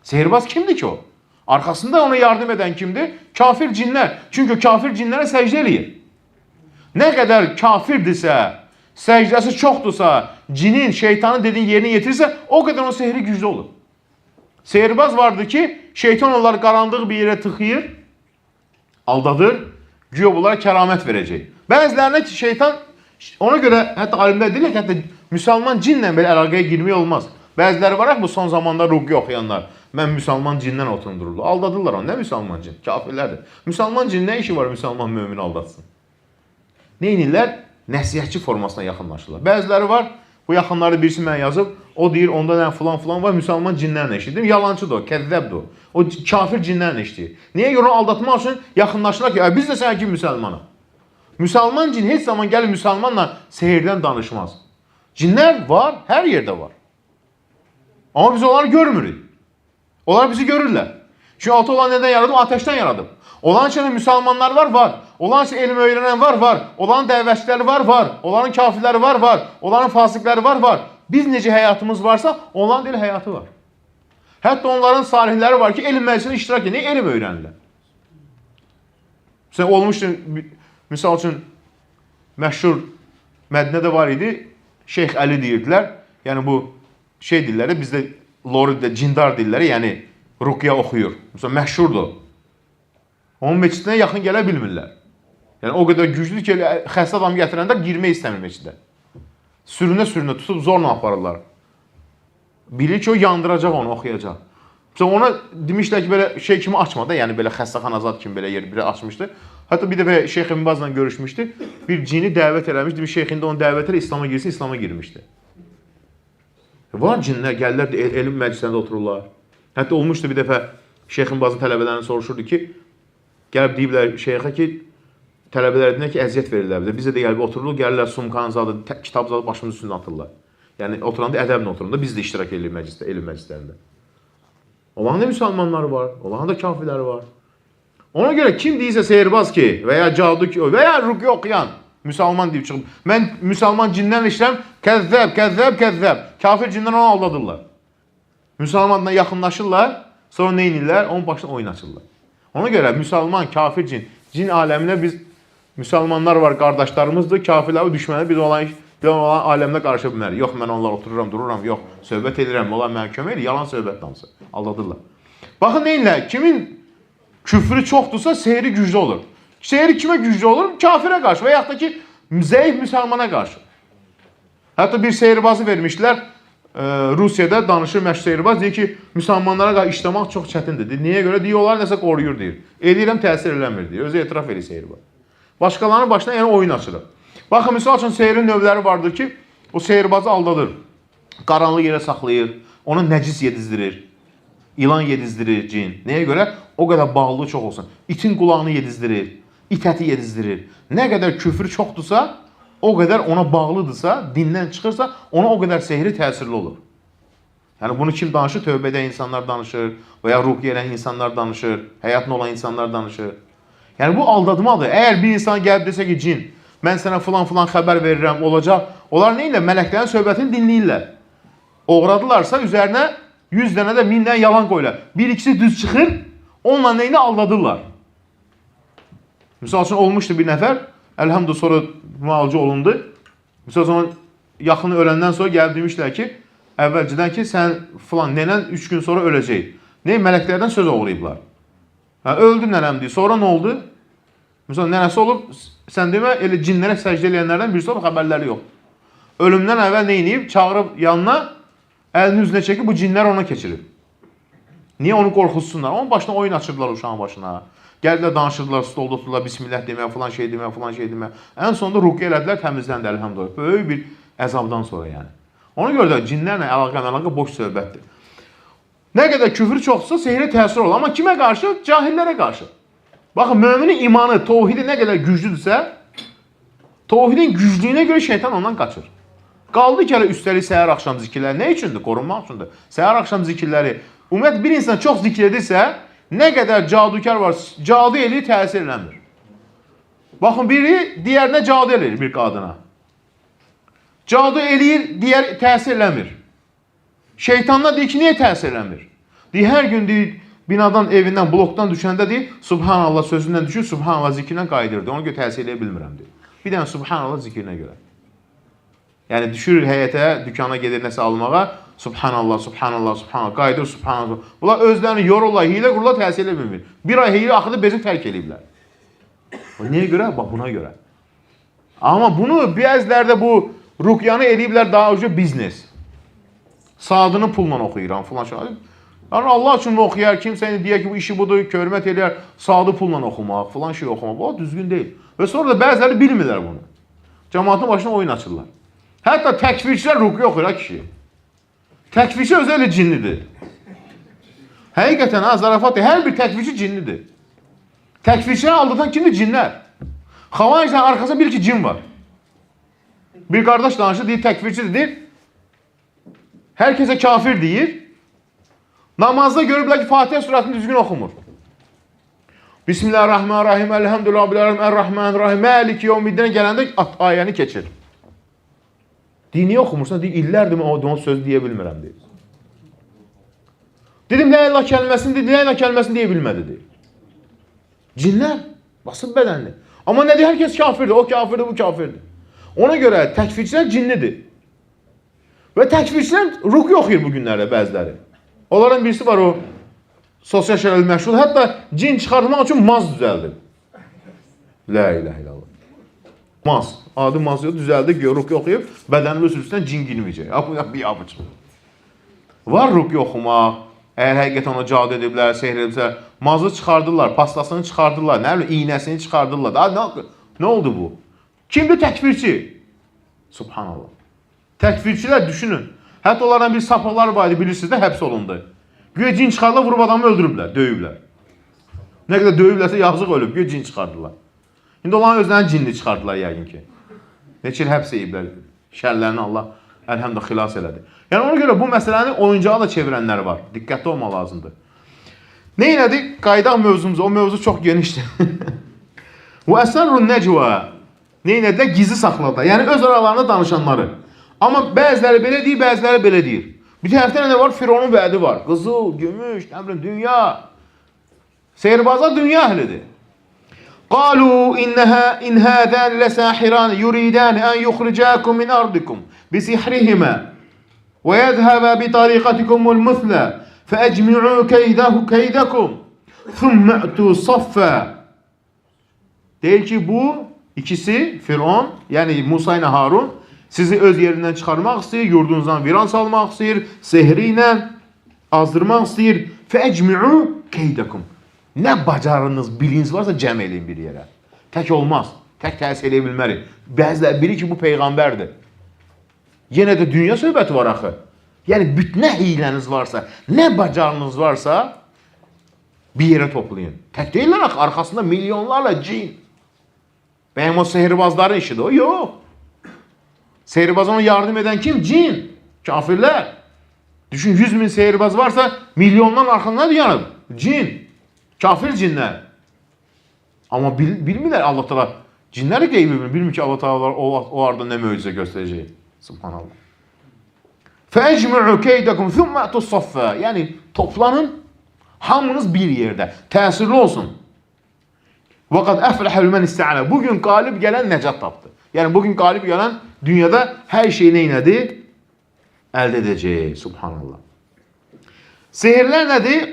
Sehirbaz kimdir ki o? Arxasında ona yardım edən kimdir? Kafir cinlər. Çünki o kafir cinlərə səcdə eləyir. Nə qədər kafirdirsə, səcdəsi çoxdursa, cinin, şeytanın dediğin yerini yetirirsə, o qədər o sehri güclü olur. Sehirbaz vardır ki, şeytan onları qaranlıq bir yerə tıxıyır, aldadır, güya bunlara kəramət verəcək. Bəzilərinə ki, şeytan, ona görə hətta alimlər deyirlər ki, hətta müsəlman cinlə belə əlaqəyə girmək olmaz. Bəziləri var bu son zamanda ruqya oxuyanlar. Mən müsəlman cindən otundururlar. Aldadırlar onu. Nə müsəlman cin? Kafirlərdir. Müsəlman cin nə işi var müsəlman mümini aldatsın? Neynirlər? Nəsihətçi formasına yaxınlaşırlar. Bəziləri var, bu yaxınları birisi mənə yazıb, o deyir, onda nə filan var, müsəlman cinlərlə işləyir. Yalancıdır o, kəzzəbdir o. O kafir cinlərlə işləyir. Niyə görə onu aldatmaq üçün yaxınlaşırlar ki, biz də sənə ki müsəlmanıq. Müsəlman cin heç zaman gəlib müsəlmanla sehirdən danışmaz. Cinlər var, hər yerdə var. Amma biz onları görmürük. Onlar bizi görürlər. Çünki altı olan nədən yaradım? Ateşdən yaradım. Olan içində müsəlmanlar var, var. Olan içində elm öyrənən var, var. Onların dəvətçiləri var, var. Onların kafirləri var, var. Onların fasiqləri var, var. Biz necə həyatımız varsa, onların da elə həyatı var. Hətta onların salihləri var ki, elm məclisində iştirak edir. Elm öyrənirlər. Məsələn, olmuşdu, misal üçün, məşhur Mədinədə var idi, Şeyx Əli deyirdilər. Yəni bu şey dilləri, bizdə Loridə cindar dilləri, yəni ruqya oxuyur. Məsələn, məşhurdur. Onun meçidinə yaxın gələ bilmirlər. Yəni o qədər güclü ki, xəstə adam gətirəndə girmək istəmir meçidə. Sürünə-sürünə tutub zorla aparırlar. Bilir ki, o yandıracaq onu, oxuyacaq. Məsələn, ona demişlər ki, belə şey kimi açmadı, yəni belə xəstəxanazad kimi belə yer biri açmışdı. Hətta bir dəfə Şeyx İbn Bazla görüşmüşdü. Bir cini dəvət eləmiş, demiş Şeyxin də onu dəvət elə İslam'a girsin, İslam'a girmişdi. Var cinlər, gəlirlər, elm məclislərində otururlar. Hətta olmuşdu bir dəfə Şeyxin bazı tələbələrini soruşurdu ki, gəlib deyiblər Şeyxə ki, tələbələrinə ki, əziyyət verirlər bizə. Bizə də gəlib otururlar, gəlirlər sumkanı zadı, kitab zadı başımızın üstündə atırlar. Yəni oturanda ədəblə oturanda biz də iştirak edirik məclisdə, elm məclislərində. Olan da müsəlmanları var, olan da kafirləri var. Ona görə kim deyirsə sehirbaz ki, və ya cadu ki, və ya rüqyə oxuyan, müsəlman deyib çıxıb, mən müsəlman cindən işləm, kəzzəb, kəzzəb, kəzzəb. Kafir cindən onu aldadırlar. Müsəlmanla yaxınlaşırlar, sonra nə inirlər? Onun başına oyun açırlar. Ona görə müsəlman, kafir cin aləminə biz, müsəlmanlar var, qardaşlarımızdır, kafirlər və düşmənlər biz olan aləmdə qarışa bilmərik. Yox, mən onlarla otururam, dururam, yox, söhbət edirəm, onlar mənə kömək edir, yalan söhbət damısı, aldadırlar. Baxın, neyinlər? Kimin küfrü çoxdursa, sehri güclü olur. Sehri kimə güclü olur? Kafirə qarşı və yaxud da ki, zəif müsəlmana qarşı. Hətta bir sehirbazı vermişlər, Rusiyada danışır məşhur sehirbaz, deyir ki, müsəlmanlara qarşı işləmək çox çətindir. Niyə görə? Deyir, onlar nəsə qoruyur, deyir. Eləyirəm, təsir eləmir, deyir. Özü etiraf edir sehirbaz. Başqalarının başına yəni oyun açılır. Baxın, misal üçün sehrin növləri vardır ki, o sehirbazı aldadır. Qaranlıq yerə saxlayır, onu nəcis yedizdirir. İlan yedizdirir cin. Nəyə görə? O qədər bağlılığı çox olsun. İtin qulağını yedizdirir, it əti yedizdirir. Nə qədər küfür çoxdursa, o qədər ona bağlıdırsa, dindən çıxırsa, ona o qədər sehri təsirli olur. Yəni bunu kim danışır? Tövbə edən insanlar danışır və ya ruh yerən insanlar danışır, həyatında olan insanlar danışır. Yəni bu aldatmadır. Əgər bir insan gəlib desə ki, cin, mən sənə filan xəbər verirəm, olacaq. Onlar nə ilə? Mələklərin söhbətini dinləyirlər. Oğradılarsa üzərinə 100 dənə də 1000 dənə yalan qoyurlar. Bir ikisi düz çıxır, onunla nə ilə aldadırlar. Misal üçün olmuşdu bir nəfər, əlhamdülillah sonra müalicə olundu. Misal üçün yaxını öləndən sonra gəlib demişlər ki, əvvəlcədən ki, sən filan nənən 3 gün sonra öləcək. Ne? Mələklərdən söz oğrayıblar. Öldü nənəm deyir. Sonra nə oldu? Misal nənəsi olub, sən demə, elə cinlərə səcdə eləyənlərdən birisi olub, xəbərləri yox. Ölümdən əvvəl nə edib? Çağırıb yanına, əlini üzünə çəkib, bu cinlər ona keçirib. Niyə onu qorxutsunlar? Onun başına oyun açırdılar uşağın başına. Gəldilər, danışırdılar, stolda oturdular, bismillah demək, filan şey demək. Ən sonunda ruqya elədilər, təmizləndi, əlhamdülillah. Böyük bir əzabdan sonra yəni. Ona görə də cinlərlə əlaqə boş söhbətdir. Nə qədər küfür çoxsa sehri təsir olur. Amma kimə qarşı? Cahillərə qarşı. Baxın, müminin imanı, tohidi nə qədər güclüdürsə, tohidin güclüyünə görə şeytan ondan qaçır. Qaldı ki, üstəlik səhər-axşam zikirləri nə üçündür? Qorunmaq üçündür. Səhər-axşam zikirləri, ümumiyyətlə bir insan çox zikir edirsə, nə qədər cadukar var, cadu eləyir, təsir eləmir. Baxın, biri digərinə cadu eləyir bir qadına. Cadu eləyir, digər təsir eləmir. Şeytanla deyir ki, niyə təsir eləmir? Deyir, hər gün deyir, binadan, evindən, blokdan düşəndə deyir, Subhanallah sözündən düşür, Subhanallah zikrindən qayıdırdı. Ona görə təsir eləyə bilmirəm deyir. Bir dənə Subhanallah zikrinə görə. Yəni düşür həyətə, dükana gedir nəsə almağa, Subhanallah, qayıdır Subhanallah. Bunlar özlərini yorurlar, hilə qururlar, təsir elə bilmir. Bir ay hilə axıda bezi tərk eləyiblər. Niyə görə? Bax, buna görə. Amma bunu bəzilərdə bu ruqyanı eləyiblər daha ucu biznes. Saadını pulla oxuyuram, filan şey. Yəni Allah üçün oxuyar, kimsə deyər ki, bu işi budur, körmət eləyər, saadı pulla oxumaq, filan şey oxumaq. Bu düzgün deyil. Və sonra da bəziləri bilmirlər bunu. Cəmaatın başına oyun açırlar. Hətta təkfirçilər ruqya oxuyur, ha kişi. Təkfirçi özəli cinlidir. Həqiqətən, zarafat deyil, hər bir təkfirçi cinlidir. Təkfirçiləri aldatan kimdir? Cinlər. Xavaricdən arxasında bilir ki, cin var. Bir qardaş danışır, deyir, təkfirçidir, deyir. Hər kəsə kafir deyir. Namazda görüblər ki, Fatihə surəsini düzgün oxumur. Bismillahirrahmanirrahim, elhamdülillah, ər-Rahmanirrahim, Məliki yevmiddinə gələndə ayəni keçir. Deyir, niyə oxumursan? Deyir, illərdir mən o söz deyə bilmirəm, deyir. Dedim, la ilah kəlməsini deyə bilmədi, deyir. Cinlər basıb bədənli. Amma nə deyir, hər kəs kafirdir, o kafirdir, bu kafirdir. Ona görə təkfirçilər cinlidir. Və təkfirçilər ruqya oxuyur bu günlərdə bəziləri. Onların birisi var o sosial şərait məşğul, hətta cin çıxartmaq üçün maz düzəldir. La ilah illallah. Maz. Adı maz yox, düzəldir, ruqya oxuyub, bədənin üstündən cin girməyəcək. Bir yapıcı. Var ruqya oxumaq, əgər həqiqətən ona cadu ediblər, sehr ediblər, mazı çıxardırlar, pastasını çıxardırlar, nə bilim, iynəsini çıxardırlar. Nə oldu bu? Kimdir təkfirçi? Subhanallah. Təkfirçilər düşünün. Hətta onlardan bir sapıqlar var idi, bilirsiniz də, həbs olundu. Güya cin çıxardılar, vurub adamı öldürüblər, döyüblər. Nə qədər döyüblərsə yazıq ölüb, güya cin çıxardılar. İndi onların özlərini cinli çıxardılar yəqin ki. Neçə il həbs ediblər, şərlərini Allah əlhəmdə xilas elədi. Yəni ona görə bu məsələni oyuncağa da çevirənlər var. Diqqətli olmaq lazımdır. Nə elədik? Qaydaq mövzumuza, o mövzu çox genişdir. Bu əsərrun nəcvə. Nə elədilər? Gizli saxladılar. Yəni öz aralarında danışanları. Amma bəziləri belə deyir, bəziləri belə deyir. Bir tərəfdən nə var? Fironun vədi var. Qızıl, gümüş, təmrin, dünya. Seyirbazlar dünya əhlidir. Qalu in hādān lasāḥirān yuridān an yukhrijākum min ardikum bisihrihimā və yadhhabā biṭarīqatikumul muthla fa'ajmi'ū kaydakum thumma a'tū saffā. Deyir ki, bu ikisi Firon, yəni Musa ilə Harun sizi öz yerindən çıxarmaq istəyir, yurdunuzdan viran salmaq istəyir, sehri ilə azdırmaq istəyir. Fəəcmi'u keydakum. Nə bacarınız, biliniz varsa cəm eləyin bir yerə. Tək olmaz. Tək təsir eləyə bilmərik. Bəziləri bilir ki, bu peyğəmbərdir. Yenə də dünya söhbəti var axı. Yəni, nə hiləniz varsa, nə bacarınız varsa bir yerə toplayın. Tək deyirlər axı, arxasında milyonlarla cin. Bəyəm o sehirbazların işidir o? Yox. Sehirbazına yardım edən kim? Cin. Kafirlər. Düşün, 100 min sehirbaz varsa milyondan arxasında yanıb. Cin. Kafir cinlər. Amma bilmirlər Allah Teala. Cinlər qeybi bilmir. Bilmir ki Allah Teala o arada nə möcüzə göstərəcək. Subhanallah. Fəcmu'u keydakum thumma tusaffa. Yəni toplanın, hamınız bir yerdə. Təsirli olsun. Və qad əfləhə men istə'ala. Bugün qalib gələn nəcat tapdı. Yəni bugün qalib gələn dünyada hər şey nə elədi? Əldə edəcək. Subhanallah. Sehirlər nədir?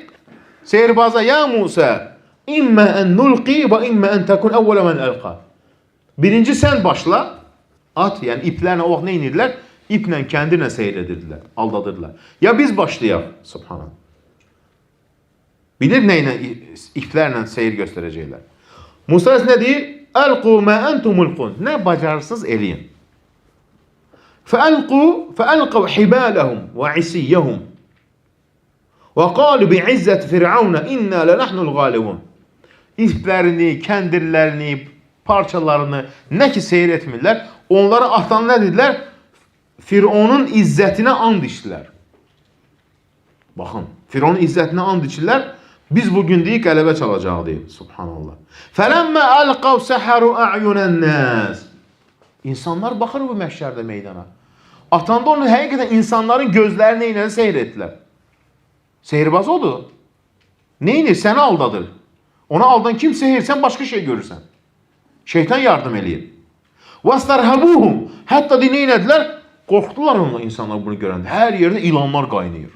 Sehirbaza ya Musa, İmmə ən nulqi və immə ən təkun əvvələ mən əlqa. Birinci sən başla, at, yəni iplərlə o vaxt nə inirlər? İplə, kəndirlə seyir edirdilər, aldadırlar. Ya biz başlayaq, subhanallah. Bilir nə ilə iplərlə seyir göstərəcəklər. Musa nə deyir? Əlqu mə əntum mulqun. Nə bacarırsınız eləyin. Fəəlqu hibələhum və isiyyəhum. Və qalu bi'izzət Firavuna inna lənəhnul qalibun. İplərini, kəndirlərini, parçalarını nə ki seyir etmirlər, onlara atan nə dedilər? Firavunun izzətinə and içdilər. Baxın, Firavunun izzətinə and içdilər. Biz bugün deyik qələbə çalacaq deyik. Subhanallah. Fələmmə əlqav səhəru a'yunən nəs. İnsanlar baxır bu məhşərdə meydana. Atanda onu həqiqətən insanların gözlərini ilə seyir etdilər. Sehirbaz odur. Neyinir? Səni aldadır. Ona aldan kim sehir? Sen başka şey görürsən. Şeytan yardım eləyir. وَاسْتَرْهَبُوهُمْ Hətta neynədilər? Qorxdular onunla insanlar bunu görəndə. Hər yerdə ilanlar qaynayır.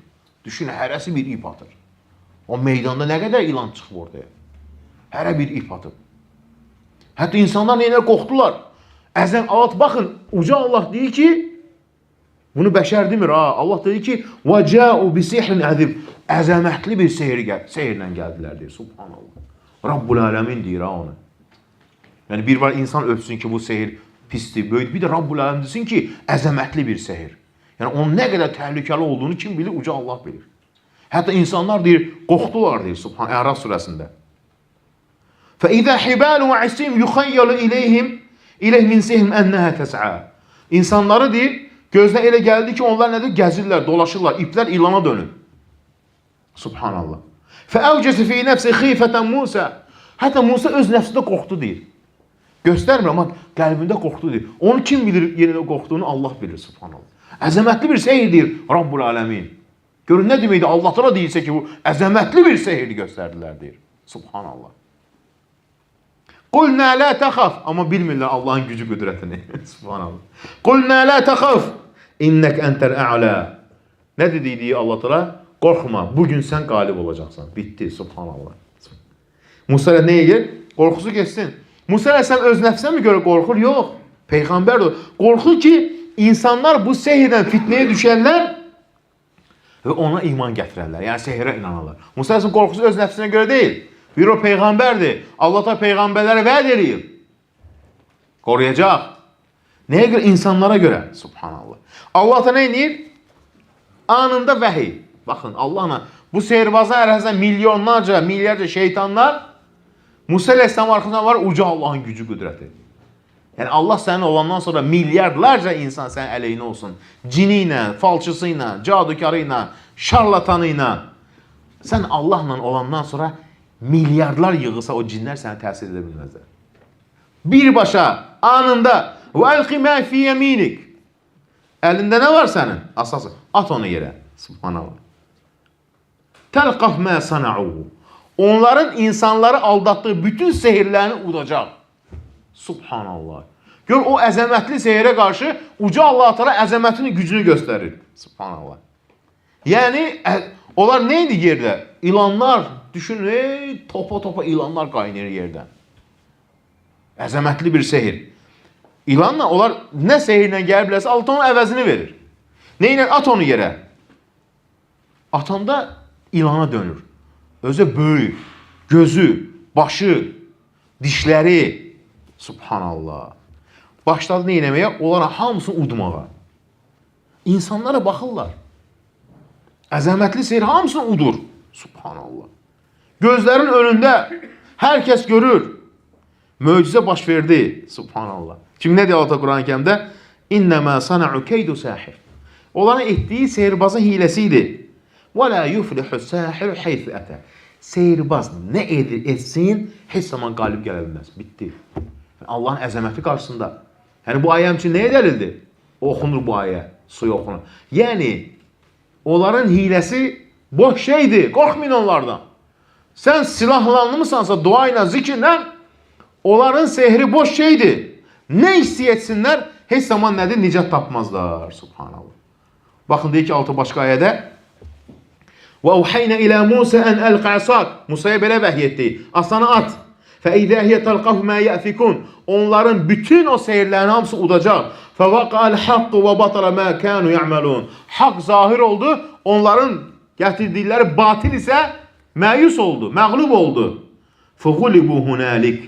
Düşün, hərəsi bir ip atır. O meydanda nə qədər ilan çıxıb ortaya. Hərə bir ip atıb. Hətta insanlar neynər? Qorxdular. Əzəm, baxın, uca Allah deyir ki, bunu bəşər demir ha. Allah dedi ki, وَجَاءُ بِسِحْرٍ əzim. Əzəmətli bir sehirlə gəldilər deyir. Subhanallah. Rabbul Ələmin deyir ha onu. Yəni bir var insan ölçsün ki bu sehir pisdir, böyüdür. Bir də Rabbul Ələm desin ki əzəmətli bir sehir. Yəni onun nə qədər təhlükəli olduğunu kim bilir? Uca Allah bilir. Hətta insanlar deyir, qorxdular deyir Subhan Əraf surəsində. فَإِذَا حِبَالُ وَعِسِيمْ يُخَيَّلُ İləyh min sihim ennəhə təs'a. İnsanları deyir, gözdən elə gəldi ki onlar nədir? Gəzirlər, dolaşırlar, iplər ilana dönür. Subhanallah. Fəəvcəsi fi nəfsi xifətən Musa. Hətta Musa öz nəfsində qorxdu deyir. Göstərmir, amma qəlbində qorxdu deyir. Onu kim bilir yerində qorxduğunu? Allah bilir, subhanallah. Əzəmətli bir sehir deyir Rabbul Ələmin. Görün nə deməkdir? Allah da deyilsə ki bu əzəmətli bir sehir göstərdilər deyir. Subhanallah. Qulnə lə təxaf. Amma bilmirlər Allahın gücü qüdrətini. Subhanallah. Qulnə lə təxaf. İnnək əntəl ə'lə. Nə dediyi Allah Teala? Qorxma, bugün sən qalib olacaqsan. Bitti, subhanallah. Musa nə edir? Qorxusu geçsin. Musa sən öz nəfsə mi görə qorxur? Yox. Peyğəmbər də qorxur ki, insanlar bu sehirdən fitnəyə düşərlər və ona iman gətirərlər. Yəni sehirə inanırlar. Musa sən qorxusu öz nəfsinə görə deyil. Bir o peyğəmbərdir. Allah da peyğəmbərlərə vəd edir. Qoruyacaq. Nəyə görə? İnsanlara görə. Subhanallah. Allah da nə edir? Anında vəhiy. Baxın, Allahla bu sehirbazlar arasında milyonlarca, milyarca şeytanlar Musa Aleyhisselam arxasında var uca Allahın gücü, qüdrəti. Yəni Allah sənin olandan sonra milyardlarca insan sənin əleyhinə olsun. Cini ilə, falçısı ilə, cadukarı ilə, şarlatanı ilə. Sən Allahla olandan sonra milyardlar yığılsa o cinlər sənə təsir edə bilməzlər. Birbaşa, anında وَاَلْقِ مَا فِي يَمِينِكَ Əlində nə var sənin? Asası. At onu yerə. Subhanallah. Təlqaf mə sana'u. Onların insanları aldatdığı bütün sehirlərini udacaq. Subhanallah. Gör o əzəmətli sehirə qarşı uca Allah Teala əzəmətini, gücünü göstərir. Subhanallah. Yəni onlar neydi yerdə? İlanlar, düşünün, topa ilanlar qaynayır yerdən. Əzəmətli bir sehir. İlanla onlar nə sehirlə gələ bilərsə Allah onun əvəzini verir. Neynə? At onu yerə. Atanda ilana dönür. Özü böyük, gözü, başı, dişləri. Subhanallah. Başladı nə eləməyə? Onlara hamısını udmağa. İnsanlara baxırlar. Əzəmətli sehir hamısını udur. Subhanallah. Gözlərin önündə hər kəs görür. Möcüzə baş verdi. Subhanallah. Kim nə deyir Allah Quran-ı Kərimdə? İnnəmə sana'u keydu sahir. Onların etdiyi sehirbazın hiləsi idi. وَلَا يُفْلِحُ السَّاحِرُ حَيْثِ أَتَى Sehirbaz nə etsin, heç zaman qalib gələ bilməz. Bitdi. Allahın əzəməti qarşısında. Yəni bu ayə üçün nəyə dəlildir? Oxunur bu ayə, suya oxunur. Yəni onların hiləsi boş şeydir. Qorxmayın onlardan. Sən silahlanmısansa dua ilə, zikirlə, onların sehri boş şeydir. Nə istəyətsinlər, heç zaman nədir? Nicat tapmazlar. Subhanallah. Baxın, deyir ki, altı başqa ayədə وَاَوْحَيْنَ اِلَى مُوسَى اَنْ اَلْقَ عَصَاكَ Musa'ya belə vəhiy etdi. Aslanı at. فَاِذَا هِيَ تَلْقَفُ مَا يَأْفِكُونَ Onların bütün o seyirlərin hamısı udacaq. فَوَقَعَ الْحَقُّ وَبَطَلَ مَا كَانُوا يَعْمَلُونَ Haqq zahir oldu. Onların gətirdikləri batil isə məyus oldu, məğlub oldu. فَغُلِبُوا هُنَالِكَ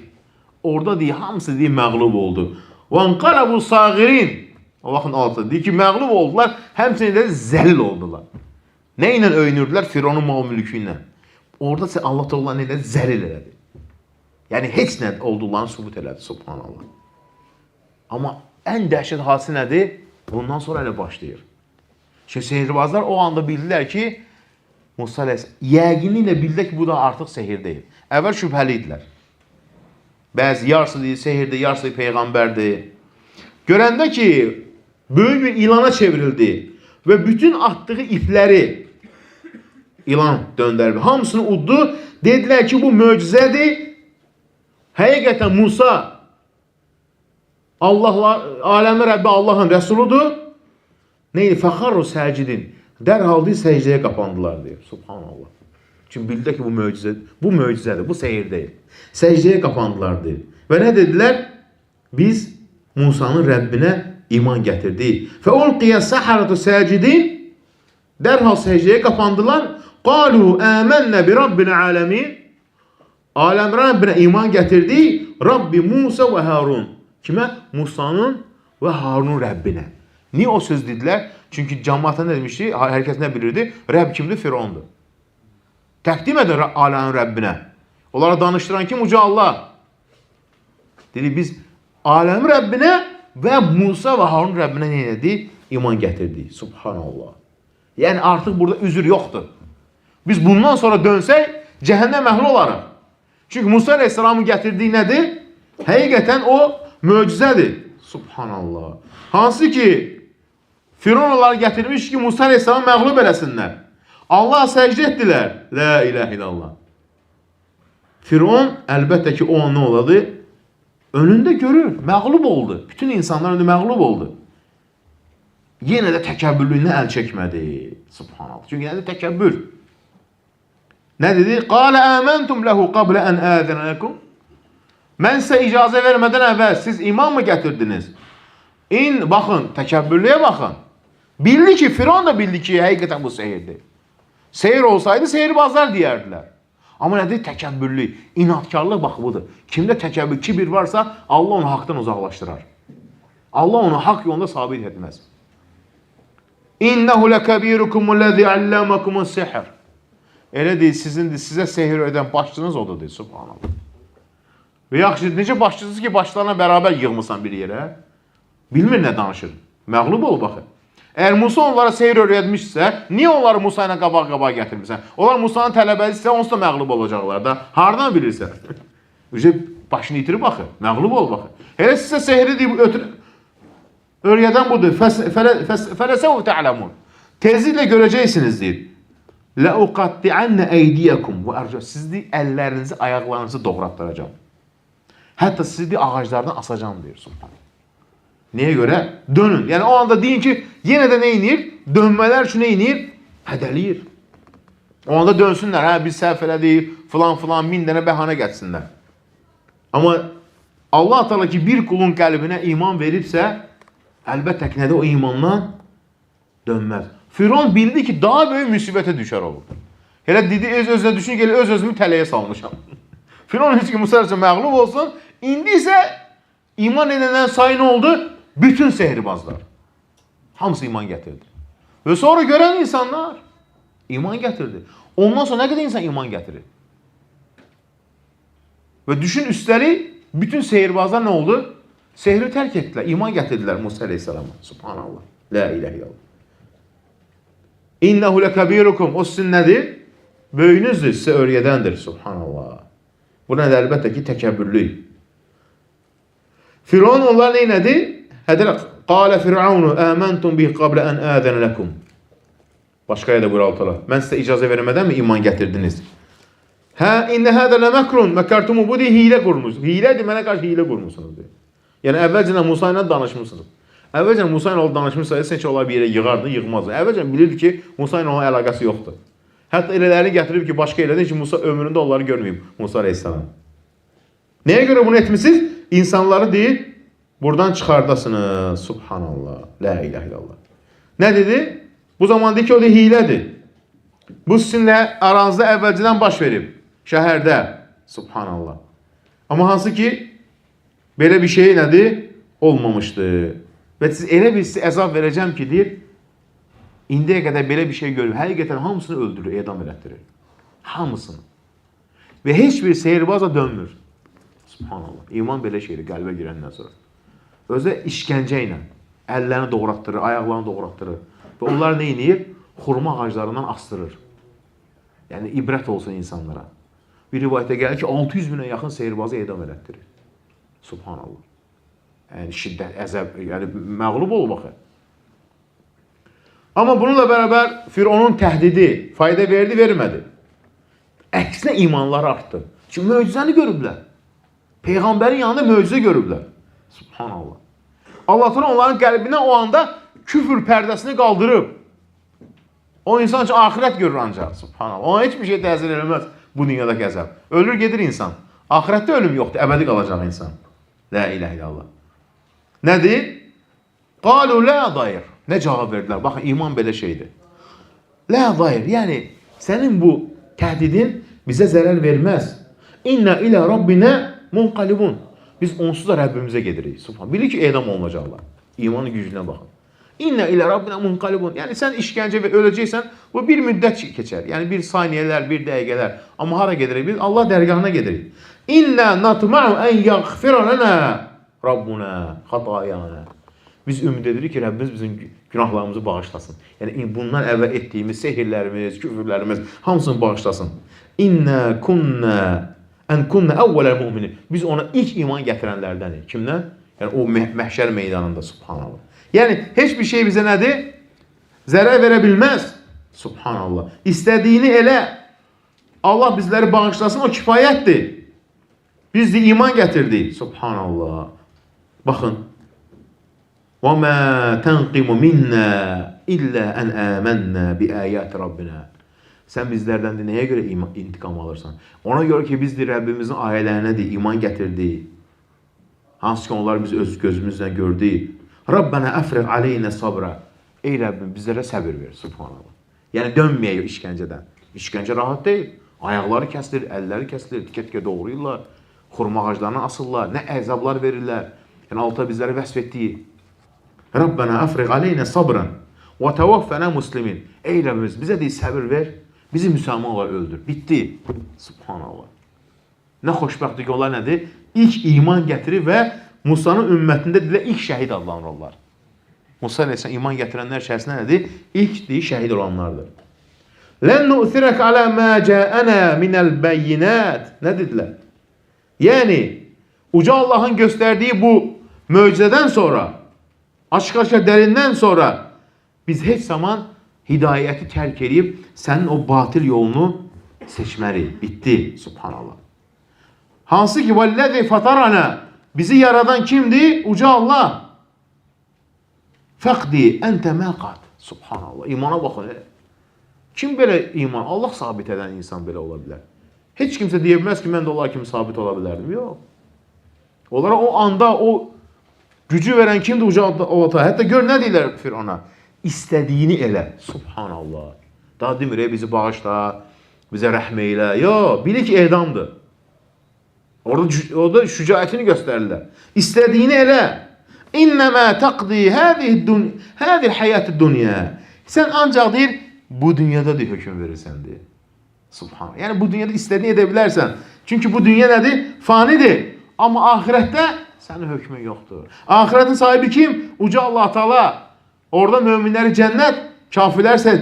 Orada deyir, hamısı deyir, məğlub oldu. وَانْقَلَبُوا صَاغِرِينَ O vaxtın altı deyir ki, məğlub oldular, həmçinin də zəlil oldular. Nə ilə öyünürdülər? Fironun mal mülkü ilə. Orada Allah Teala nə edir? Zəlil elədi. Yəni heç nə olduqlarını sübut elədi. Subhanallah. Amma ən dəhşət hadisi nədir? Bundan sonra elə başlayır. Çünki sehirbazlar o anda bildilər ki, Musa əleyhissalam yəqinliklə bildilər ki, bu da artıq sehir deyil. Əvvəl şübhəli idilər. Bəzi yarısı deyir sehirdir, yarısı peyğəmbərdir. Görəndə ki, böyük bir ilana çevrildi və bütün atdığı ipləri ilan döndərdi. Hamısını uddu. Dedilər ki, bu möcüzədir. Həqiqətən Musa aləmi Rəbbi Allahın rəsuludur. Neydi? Fəxarru səcidin. Dərhal deyir, səcdəyə qapandılar deyir. Subhanallah. Çünki bildilər ki, bu möcüzədir, bu sehir deyil. Səcdəyə qapandılar deyir. Və nə dedilər? Biz Musanın Rəbbinə iman gətirdik. Fəulqiyə səharatu səcidin. Dərhal səcdəyə qapandılar. Qalu əmənnə bi Rabbil aləmin. Aləm Rəbbinə iman gətirdik. Rabbi Musa və Harun. Kimə? Musanın və Harunun Rəbbinə. Niyə o söz dedilər? Çünki cəmaata nə demişdi? Hər kəs nə bilirdi? Rəbb kimdir? Firondur. Təqdim edir aləmin Rəbbinə. Onlara danışdıran kim? Uca Allah. Dedi, biz aləmin Rəbbinə və Musa və Harun Rəbbinə nə edik? İman gətirdik. Subhanallah. Yəni artıq burada üzr yoxdur. Biz bundan sonra dönsək, cəhənnəm əhli olarıq. Çünki Musa əleyhissalamın gətirdiyi nədir? Həqiqətən o möcüzədir. Subhanallah. Hansı ki, Firon onları gətirmiş ki, Musa əleyhissalamı məğlub eləsinlər. Allah səcdə etdilər. La ilahe illallah. Firon əlbəttə ki, o an nə oladı? Önündə görür, məğlub oldu. Bütün insanlar önündə məğlub oldu. Yenə də təkəbbürlüyünə əl çəkmədi. Subhanallah. Çünki nədir? Təkəbbür. Nə dedi? Qalə əməntum ləhu qablə ən əzənəkum. Mən sizə icazə vermədən əvvəl siz iman mı gətirdiniz? Baxın, təkəbbürlüyə baxın. Bildi ki, Firon da bildi ki, həqiqətən bu sehirdir. Sehir olsaydı, sehirbazlar deyərdilər. Amma nədir? Təkəbbürlü, inatkarlıq bax budur. Kimdə təkəbbür, kibir varsa, Allah onu haqdan uzaqlaşdırar. Allah onu haqq yolunda sabit etməz. İnnəhu ləkəbirukumul-ləzi əlləməkumus sihr. Elə deyil, sizə sehir ödən başçınız odur, deyil, subhanallah. Və yaxşı, necə başçısınız ki, başlarına bərabər yığmısan bir yerə? Bilmir nə danışır. Məğlub ol, baxın. Əgər Musa onlara sehir öyrətmişsə, niyə onları Musa ilə qabaq-qabaq gətirmirsən? Onlar Musanın tələbəlisə, onsuz da məğlub olacaqlar da. Hardan bilirsən? Başını itirib baxın. Məğlub ol, baxın. Elə sizə sehri deyib öyrədən budur. Fələsəv tə'ləmun. Tezliklə görəcəksiniz, deyir. Ləuqatti'annə əydiyəkum və ərcə. Siz deyir, əllərinizi, ayaqlarınızı doğratdıracam. Hətta sizi deyir, ağaclardan asacam, deyir. Niyə görə? Dönün. Yəni o anda deyin ki, yenə də nə inir? Dönmələr üçün nə inir? Hədəliyir. O anda dönsünlər. Hə, biz səhv elədik, filan 1000 dənə bəhanə getsinlər. Amma Allah Teala ki, bir kulun qəlbinə iman veribsə, əlbəttə ki, nədə o imandan dönməz. Firon bildi ki, daha böyük müsibətə düşər olur. Elə dedi, öz-özünə düşün ki, öz-özümü tələyə salmışam. Firon heç ki, Musa üçün məğlub olsun. İndi isə iman edənlərin sayı nə oldu? Bütün sehirbazlar. Hamısı iman gətirdi. Və sonra görən insanlar iman gətirdi. Ondan sonra nə qədər insan iman gətirir? Və düşün, üstəlik, bütün sehirbazlar nə oldu? Sehri tərk etdilər, iman gətirdilər Musa əleyhissalama. Subhanallah. La ilahe illallah. İnnehu lekabirukum. O sizin nədir? Böyünüzdür, sizə öyrədəndir. Subhanallah. Bu nədir? Əlbəttə ki, təkəbbürlük. Firon onlar neynədi? Qalə Firavunu əməntum bih qablə ən ədən ləkum. Başqa yerdə buyur Allah. Mən sizə icazə vermədən mi iman gətirdiniz? Hə, innə hədə lə məkrun. Məkartumu bu deyil, hilə qurmuşsunuz. Hilədir, mənə qarşı hilə qurmuşsunuz. Yəni, əvvəlcə Musa ilə danışmışsınız. Əvvəlcə Musa ilə danışmışsınız, sən ki, onlar bir yerə yığardın, yığmazdı. Əvvəlcə bilirdi ki, Musa ilə onun əlaqəsi yoxdur. Hətta elələri gətirib ki, başqa elədi ki, Musa ömründə onları görməyib. Musa aleyhissalam. Nəyə görə bunu etmişsiniz? İnsanları deyil, buradan çıxardasınız. Subhanallah. La ilahe illallah. Nə dedi? Bu zaman deyir ki, o da hilədir. Bu sizinlə aranızda əvvəlcədən baş verib. Şəhərdə. Subhanallah. Amma hansı ki, belə bir şey nədir? Olmamışdır. Və siz elə bir size əzab verəcəm ki, deyir, indiyə qədər belə bir şey görüb, həqiqətən hamısını öldürür, edam elətdirir. Hamısını. Və heç bir seyirbaza dönmür. Subhanallah. İman belə şeydir, qəlbə girəndən sonra. Özü işgəncə ilə əllərini doğratdırır, ayaqlarını doğratdırır. Və onlar nə edir? Xurma ağaclarından astırır. Yəni, ibrət olsun insanlara. Bir rivayətə gəlir ki, 600 minə yaxın seyirbazı edam elətdirir. Subhanallah. Yəni, şiddət, əzəb, yəni, məğlub olub baxı. Amma bununla bərabər Fironun təhdidi fayda verdi, vermədi. Əksinə imanları artdı. Çünki möcüzəni görüblər. Peyğəmbərin yanında möcüzə görüblər. Subhanallah. Allah Teala onların qəlbinə o anda küfür pərdəsini qaldırıb. O insan üçün axirət görür ancaq. Subhanallah. Ona heç bir şey təsir eləməz bu dünyadakı əzab. Ölür gedir insan. Axirətdə ölüm yoxdur, əbədi qalacaq insan. La ilahe illallah. Nədir? Qalu la dayr. Nə cavab verdilər? Baxın, iman belə şeydir. La dayr. Yəni, sənin bu təhdidin bizə zərər verməz. İnna ilə Rabbinə munqalibun. Biz onsuz da Rəbbimizə gedirik. Subhan. Bilir ki, edam olunacaqlar. İmanın gücünə baxın. İnna ilə Rabbinə munqalibun. Yəni, sən işgəncə və öləcəksən, bu bir müddət keçər. Yəni, bir saniyələr, bir dəqiqələr. Amma hara gedirik? Biz Allah dərgahına gedirik. İnna natma'u ən yəğfirə lənə Rabbuna xatayana. Biz ümid edirik ki, Rəbbimiz bizim günahlarımızı bağışlasın. Yəni, bundan əvvəl etdiyimiz sehirlərimiz, küfürlərimiz hamısını bağışlasın. İnnə kunnə əvvələ müminin. Biz ona ilk iman gətirənlərdənik. Kimdən? Yəni, o məhşər meydanında, subhanallah. Yəni, heç bir şey bizə nədir? Zərər verə bilməz. Subhanallah. İstədiyini elə. Allah bizləri bağışlasın, o kifayətdir. Biz də iman gətirdik. Subhanallah. Baxın. وَمَا تَنْقِمُ مِنَّا إِلَّا أَنْ آمَنَّا بِآيَاتِ رَبِّنَا. Sən bizlərdən də nəyə görə intiqam alırsan? Ona görə ki, biz də Rəbbimizin ayələrinə də iman gətirdik. Hansı ki, onlar biz öz gözümüzlə gördük. Rabbana əfriq aleynə sabra. Ey Rəbbim, bizlərə səbir ver. Subhanallah. Yəni, dönməyək işgəncədən. İşgəncə rahat deyil. Ayaqları kəsilir, əlləri kəsilir, tikə-tikə doğrayırlar. Xurma ağaclarına asırlar. Nə əzablar verirlər. Yəni, alta bizlərə vəsf etdiyi. Rabbana əfriq aleynə sabran və təvaffənə muslimin. Ey Rəbbimiz, bizə deyil səbir ver, bizi müsəlman olaraq öldür. Bitdi. Subhanallah. Nə xoşbəxtdir ki, onlar nədir? İlk iman gətirir və Musanın ümmətində dilə ilk şəhid adlanırlar. Musa ilə iman gətirənlər içərisində nədir? İlk deyil, şəhid olanlardır. Lən nu'thirək alə mə cəənə minəl bəyyinət. Nə dedilər? Yəni, Uca Allahın göstərdiyi bu möcüzədən sonra, açıq-açıq dəlindən sonra biz heç zaman hidayəti tərk edib sənin o batil yolunu seçməliyik. Bitdi. Subhanallah. Hansı ki, vəlləzi fatarana bizi yaradan kimdir? Uca Allah. Fəqdi əntə məqad. Subhanallah. İmana baxın. Kim belə iman? Allah sabit edən insan belə ola bilər. Heç kimsə deyə bilməz ki, mən də onlar kimi sabit ola bilərdim. Yox. Onlara o anda o gücü verən kimdir Uca Allah? Hətta gör nə deyirlər Firona? İstədiyini elə. Subhanallah. Daha demir, bizi bağışla, bizə rəhm eylə. Yox, bilir ki, edamdır. Orada şücaətini göstərirlər. İstədiyini elə. İnnəmə təqdi həzir həyat-ı dünya. Sən ancaq deyir, bu dünyada deyir, hökm verirsən deyir. Subhanallah. Yəni, bu dünyada istədiyini edə bilərsən. Çünki bu dünya nədir? Fanidir. Amma ahirətdə sənin hökmün yoxdur. Ahirətin sahibi kim? Uca Allah Teala. Orada möminləri cənnət, kafirlər isə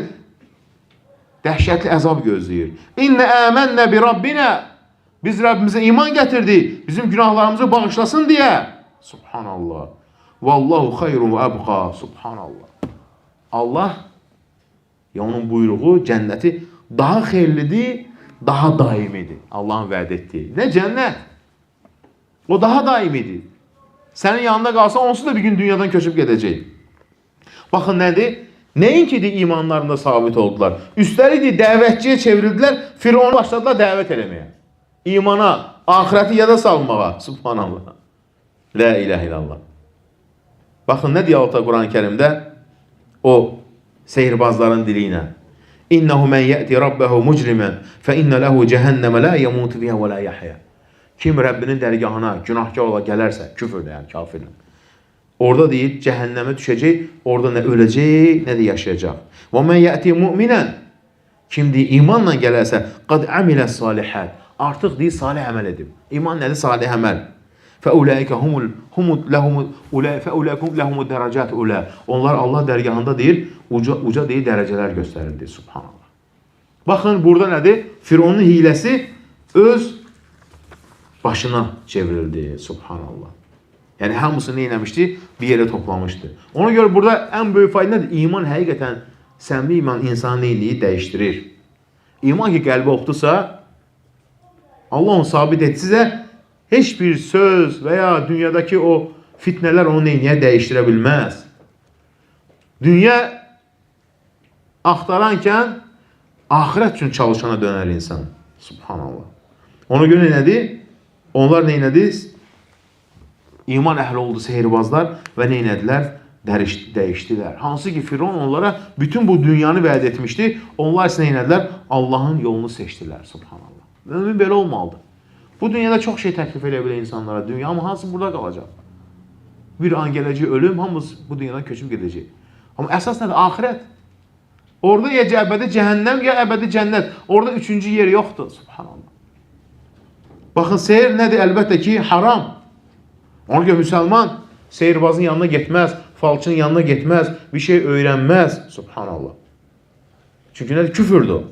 dəhşətli əzab gözləyir. İnnə əmənnə bi Rabbinə. Biz Rəbbimizə iman gətirdik, bizim günahlarımızı bağışlasın deyə. Subhanallah. Vallahu xeyrun və əbqa. Subhanallah. Allah, onun buyruğu, cənnəti daha xeyirlidir, daha daimidir. Allahın vəd etdiyi. Nə cənnət? O daha daimidir. Sənin yanında qalsa, onsuz da bir gün dünyadan köçüb gedəcək. Baxın nədir? Nəinki də imanlarında sabit oldular. Üstəlik dəvətçiyə çevrildilər, Firavunu başladılar dəvət eləməyə. İmana, ahirəti yada salmağa. Subhanallah. La ilahe illallah. Baxın nə deyir Allah Quran-ı Kərimdə? O sehirbazların dili ilə. İnnehu men yəti rabbehu mucrimən fə innə lehu cəhənnəmə la yemutu fiyhə və la yəhyə. Kim Rəbbinin dərgahına günahkar ola gələrsə, küfürlə, yəni kafirlə. Orada deyir, cəhənnəmə düşəcək, orada nə öləcək, nə də yaşayacaq. Və mən yəti müminən, kim deyir, imanla gələrsə, qad əmilə salihət, artıq deyir, salih əməl edib. İman nədir? Salih əməl. Fəuləikə ləhumud dərəcət ulə. Onlar Allah dərgahında deyir, uca deyir, dərəcələr göstərildi. Subhanallah. Baxın, burada nədir? Firavunun hiləsi öz başına çevrildi. Subhanallah. Yəni, hamısını neyləmişdi? Bir yerə toplamışdı. Ona görə burada ən böyük fayda nədir? İman həqiqətən, səmimi iman insanın neyliyi dəyişdirir. İman ki, qəlbi oxdursa, Allah onu sabit etsizə, heç bir söz və ya dünyadakı o fitnələr onu neyliyə dəyişdirə bilməz. Dünya axtaranken, ahirət üçün çalışana dönər insan. Subhanallah. Ona görə nədir? Onlar neynədir? İman əhli oldu sehirbazlar və neynədilər? Dəyişdilər. Hansı ki Firavun onlara bütün bu dünyanı vəd etmişdi. Onlar isə neynədilər? Allahın yolunu seçdilər. Subhanallah. Mümin belə olmalıdır. Bu dünyada çox şey təklif edə bilər insanlara. Dünya ama hansı burada qalacaq? Bir an gələcək ölüm, hamımız bu dünyadan köçüb gedəcək. Amma əsas nədir? Ahirət. Orada ya əbədi cəhənnəm, ya əbədi cənnət. Orada üçüncü yer yoxdur. Subhanallah. Baxın, sehir nədir? Əlbəttə ki, haram. Ona görə müsəlman sehirbazın yanına getməz, falçının yanına getməz, bir şey öyrənməz. Subhanallah. Çünki nədir? Küfürdür.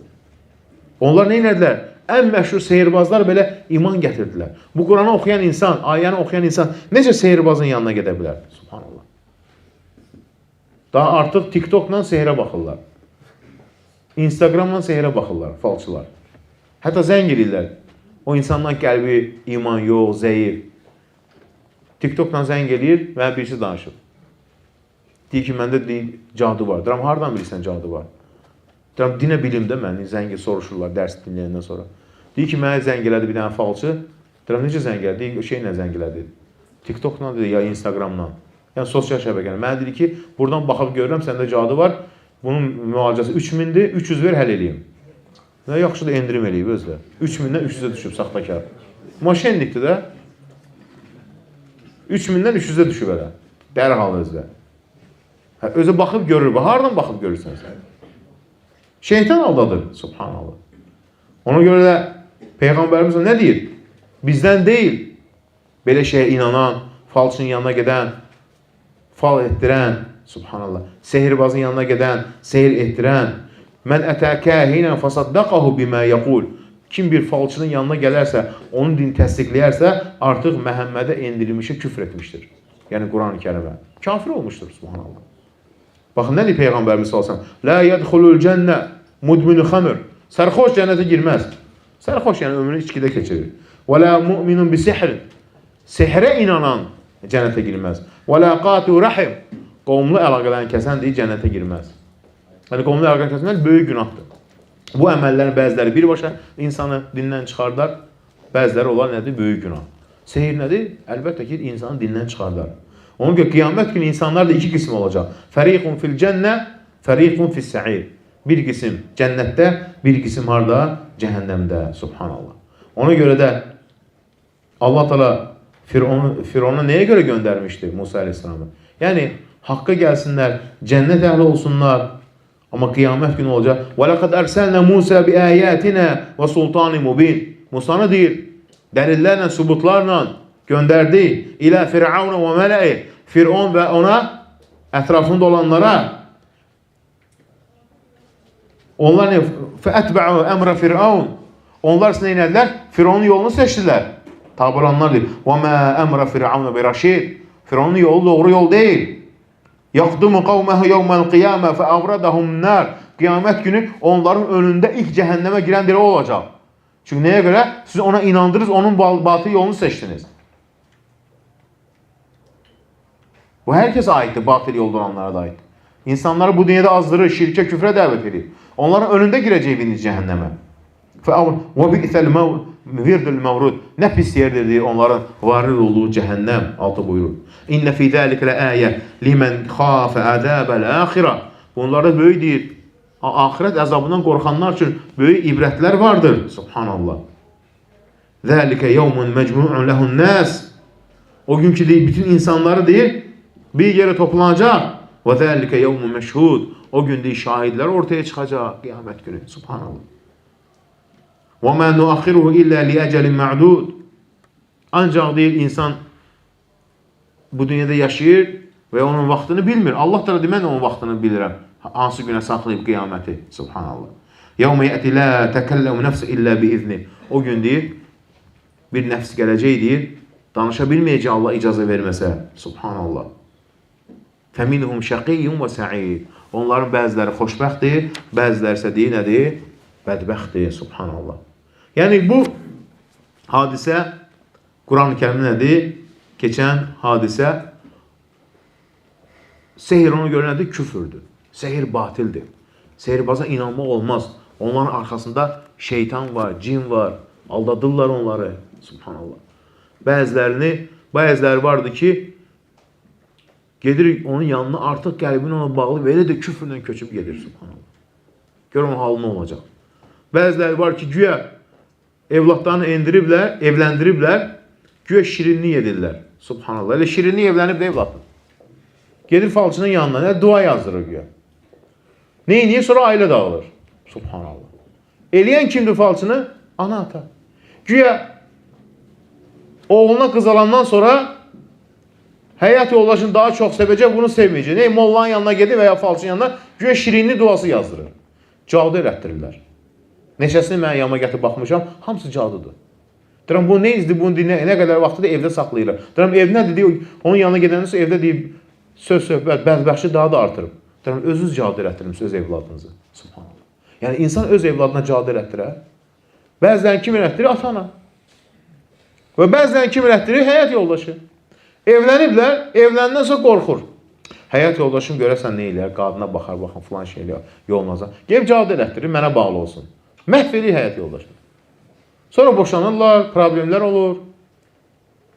Onlar neynədilər? Ən məşhur sehirbazlar belə iman gətirdilər. Bu Quranı oxuyan insan, ayəni oxuyan insan necə sehirbazın yanına gedə bilər? Subhanallah. Daha artıq TikTokla sehirə baxırlar. Instagramla sehirə baxırlar, falçılar. Hətta zəng edirlər. O insandan qəlbi, iman yox, zəif. TikTokla zəng edir və birisi danışır. Deyir ki, məndə cadu var. Deyirəm, hardan bilirsən cadu var? Deyirəm, dinə bilimdə məni zəngi soruşurlar dərs dinləyəndən sonra. Deyir ki, mənə zəng elədi bir dənə falçı. Deyirəm, necə zəng elədi? Deyir, şeylə zəng elədi. TikTokla dedi, ya Instagramla. Yəni, sosial şəbəkələ. Mənə dedi ki, buradan baxıb görürəm, səndə cadu var. Bunun müalicəsi 3000-dir, 300 ver, həll eləyim. Nə yaxşı da endirim eləyib özlə. 3000-dən 300-ə düşüb, saxtakar. Maşenlikdir də. 3000-dən 300-ə düşüb elə. Dərhal özlə. Özə baxıb görür. Hardan baxıb görürsən sən? Şeytan aldadır. Subhanallah. Ona görə də Peyğəmbərimiz nə deyir? Bizdən deyil. Belə şeyə inanan, falçının yanına gedən, fal etdirən, subhanallah, sehirbazın yanına gedən, sehir etdirən, mən ətəkəhinə fasaddaqahu bimə yəqul. Kim bir falçının yanına gələrsə, onun dini təsdiqləyərsə, artıq Məhəmmədə endirilmişə küfr etmişdir. Yəni Quran-ı Kərimə. Kafir olmuşdur, subhanallah. Baxın, nə deyir Peyğəmbərimiz sallallahu əleyhi və səlləm? La yədxulul cənnə mudminu xamr. Sərxoş cənnətə girməz. Sərxoş yəni ömrünü içkidə keçirir. Və la mu'minun bi sihr. Sehrə inanan cənnətə girməz. Və la qatu rahim. Qovumlu əlaqələrini kəsən deyir cənnətə girməz. Yəni qovumlu əlaqələrini kəsmək böyük günahdır. Bu əməllərin bəziləri birbaşa insanı dindən çıxardar, bəziləri onlar nədir? Böyük günah. Sehir nədir? Əlbəttə ki, insanı dindən çıxardar. Onun görə qiyamət günü insanlar da iki qism olacaq. Fəriqun fil cənnə, fəriqun fis sə'ir. Bir qism cənnətdə, bir qism harda? Cəhənnəmdə. Subhanallah. Ona görə də Allah Teala Firavuna nəyə görə göndərmişdi Musa əleyhissalamı? Yəni haqqa gəlsinlər, cənnət əhli olsunlar. Amma qiyamət günü olacaq. Və laqad arsalna Musa bi ayatina və sultanin mubin. Musa nə deyir? Dəlillərlə, sübutlarla göndərdi ilə Firavuna və mələ'i. Firavun və ona ətrafında olanlara Onlar nə? Fəətbə'u əmrə Firavun. Onlar nə edilər? Firavunun yolunu seçdilər. Tabiranlar deyir. Və mə əmrə Firavun bi raşid. Firavunun yolu doğru yol deyil. Yaqdumu qavməhu yevməl qiyamə fəavradahum nar. Qiyamət günü onların önündə ilk cəhənnəmə girən biri olacaq. Çünki nəyə görə? Siz ona inandınız, onun batıl yolunu seçdiniz. Bu hər kəsə aiddir, batıl yolda olanlara da aiddir. İnsanları bu dünyada azdırır, şirkə, küfrə dəvət edir. Onların önündə girəcək birinci cəhənnəmə. وَبِئْثَ الْمَوْرِدُ الْمَوْرُدُ Nə pis yerdir deyir, onların varid olduğu cəhənnəm altı buyurur. İnnə fī zəlikə ləəyə limən xafə əzəbəl əxirə Bunlarda böyük deyir, ahirət əzabından qorxanlar üçün böyük ibrətlər vardır. Subhanallah. Zəlikə yevmun məcmu'un ləhun nəs O gün ki deyir, bütün insanları deyir, bir yere toplanacaq. Və zəlikə yevmun məşhud O gün deyir, şahidlər ortaya çıxacaq qiyamət günü. Subhanallah. وَمَا نُؤَخِّرُهُ إِلَّا لِأَجَلٍ مَعْدُودٍ Ancaq deyir, insan bu dünyada yaşayır və onun vaxtını bilmir. Allah da deyir, mən onun vaxtını bilirəm. Hansı günə saxlayıb qiyaməti. Subhanallah. يَوْمَ يَأْتِ لَا تَكَلَّمُ نَفْسِ إِلَّا بِإِذْنِ O gün deyir, bir nəfs gələcək deyir, danışa bilməyəcək Allah icazə verməsə. Subhanallah. فَمِنْهُمْ شَقِيٌّ وَسَعِيدٌ Onların bəziləri xoşbəxtdir, bəziləri isə deyir, nədir? Bədbəxtdir. Subhanallah. Yəni bu hadisə Quran-ı Kərim nədir? Keçən hadisə sehir ona görə nədir? Küfürdür. Sehir batildir. Sehirbaza inanmaq olmaz. Onların arxasında şeytan var, cin var. Aldadırlar onları. Subhanallah. Bəziləri vardı ki gedir onun yanına artıq qəlbini ona bağlı və elə də küfrlə köçüb gedir. Subhanallah. Gör onun halı nə olacaq. Bəziləri var ki güya evlatlarını evləndiriblər, güya şirinlik edirlər. Subhanallah. Elə şirinlik evlənib də evlatdır. Gedir falçının yanına, dua yazdırır güya. Niyə? Sonra ailə dağılır. Subhanallah. Eləyən kimdir falçını? Ana ata. Güya oğluna qız alandan sonra həyat yoldaşını daha çox sevəcək, bunu sevməyəcək. Mollanın yanına gedir və ya falçının yanına güya şirinlik duası yazdırır. Cadu elətdirirlər. Neçəsini mən yanıma gətirib baxmışam, hamısı cadudur. Deyirəm, bu nə izdir, bunu nə qədər vaxtı da evdə saxlayırlar. Deyirəm, ev nədir deyir, onun yanına gedəndən sonra evdə deyib, söz-söhbət, bədbəxşi daha da artırıb. Deyirəm, özünüz cadu elətdirmiş öz evladınızı. Subhanallah. Yəni, insan öz evladına cadu elətdirər. Bəzilərini kim elətdirir? Ata-ana. Və bəzilərini kim elətdirir? Həyat yoldaşı. Evləniblər, evləndən sonra qorxur. Həyat yoldaşım görəsən nə eləyər? Qadına baxar, baxın, filan şey eləyər, yolmaza. Gəlib cadu elətdirir, mənə bağlı olsun. Məhv edir həyat yoldaşını. Sonra boşanırlar, problemlər olur.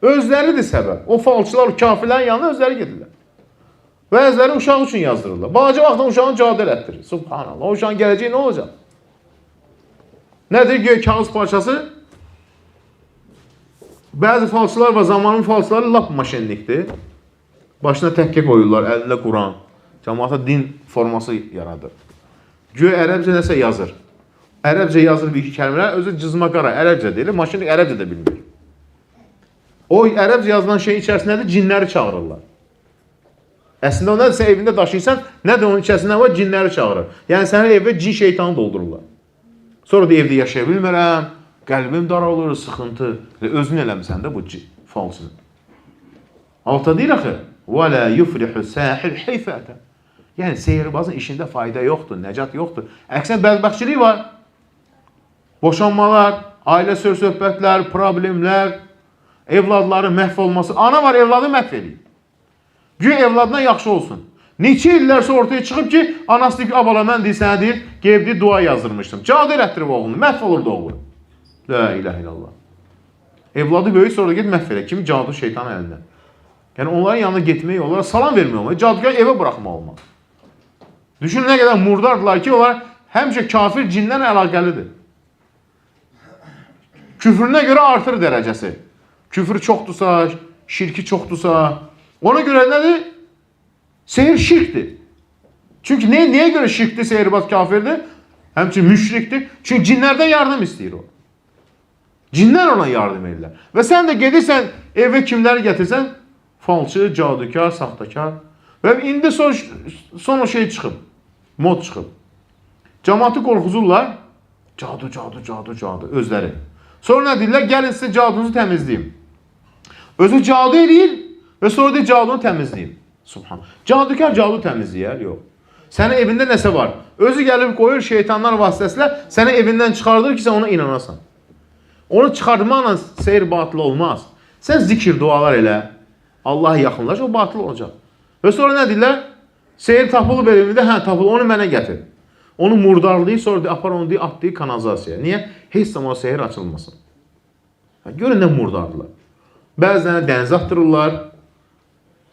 Özləridir səbəb. O falçılar, kafirlərin yanına özləri gedirlər. Bəziləri uşaq üçün yazdırırlar. Balaca vaxtdan uşağın cadu elətdirir. Subhanallah. O uşağın gələcəyi nə olacaq? Nədir? Göy kağız parçası. Bəzi falçılar var, zamanın falçıları lap maşenlikdir. Başına təkkə qoyurlar, əlində Quran. Cəmaata din forması yaradır. Göy ərəbcə nəsə yazır. Ərəbcə yazır bir iki kəlmələr, özü cızmaqara, ərəbcə deyilir, maşinlik ərəbcə də bilmir. O ərəbcə yazılan şeyin içərisindədir, cinləri çağırırlar. Əslində o nədir, sən evində daşıyırsan, nədir onun içərisində var, cinləri çağırır. Yəni sənin evdə cin şeytanı doldururlar. Sonra da evdə yaşaya bilmirəm, qəlbim daralır, sıxıntı. Özün eləmirsən də bu falsını. Alta deyir axı, وَلَا يُفْرِحُ سَاحِرْ حَيْفَةً Yəni sehirbazın işində fayda yoxdur, nəcat yoxdur. Əksinə bədbəxtçilik var. Boşanmalar, ailə söhbətlər, problemlər, evladların məhv olması. Ana var, evladı məhv edir. Güya evladına yaxşı olsun. Neçə illərsə ortaya çıxıb ki, anası deyir ki, abala mən deyir, sənə deyir, qeyb dua yazdırmışdım. Cadu elətdirib oğlunu, məhv olurdu oğlu. La ilahe illallah. Evladı böyük sonra get məhv edir. Kimi cadu şeytan əlində. Yəni onların yanına getmək, onlara salam vermək olmalı. Cadugər evə buraxmaq olmalı. Düşünün nə qədər murdardılar ki, onlar həmişə kafir cindən əlaqəlidir. Küfrünə görə artır dərəcəsi. Küfrü çoxdursa, şirki çoxdursa, ona görə nədir? Sehir şirkdir. Çünki nəyə görə şirkdir, sehirbaz kafirdir? Həmçin müşrikdir. Çünki cinlərdən yardım istəyir o. Cinlər ona yardım edirlər. Və sən də gedirsən, evə kimləri gətirsən? Falçı, cadukar, saxtakar. Və indi son o şey çıxıb. Mod çıxıb. Cəmaatı qorxuzurlar. Cadu, cadu, cadu, cadu özləri. Sonra nə deyirlər? Gəlin sizin cadunuzu təmizləyim. Özü cadu eləyir və sonra da cadunu təmizləyim. Subhan. Cadukar cadu təmizləyər? Yox. Sənin evində nəsə var. Özü gəlib qoyur şeytanlar vasitəsilə səni evindən çıxardır ki, sən ona inanasan. Onu çıxartmaqla seyir batıl olmaz. Sən zikir, dualar elə. Allah'a yaxınlaş, o batıl olacaq. Və sonra nə deyirlər? Seyir tapılıb evimdə, hə tapılıb, onu mənə gətir. Onu murdarlayıb, sonra da apar onu atdığı kanalizasiyaya. Niyə? Heç zaman seyir açılmasın. Görün nə murdardılar. Bəzilərini dənizə atdırırlar.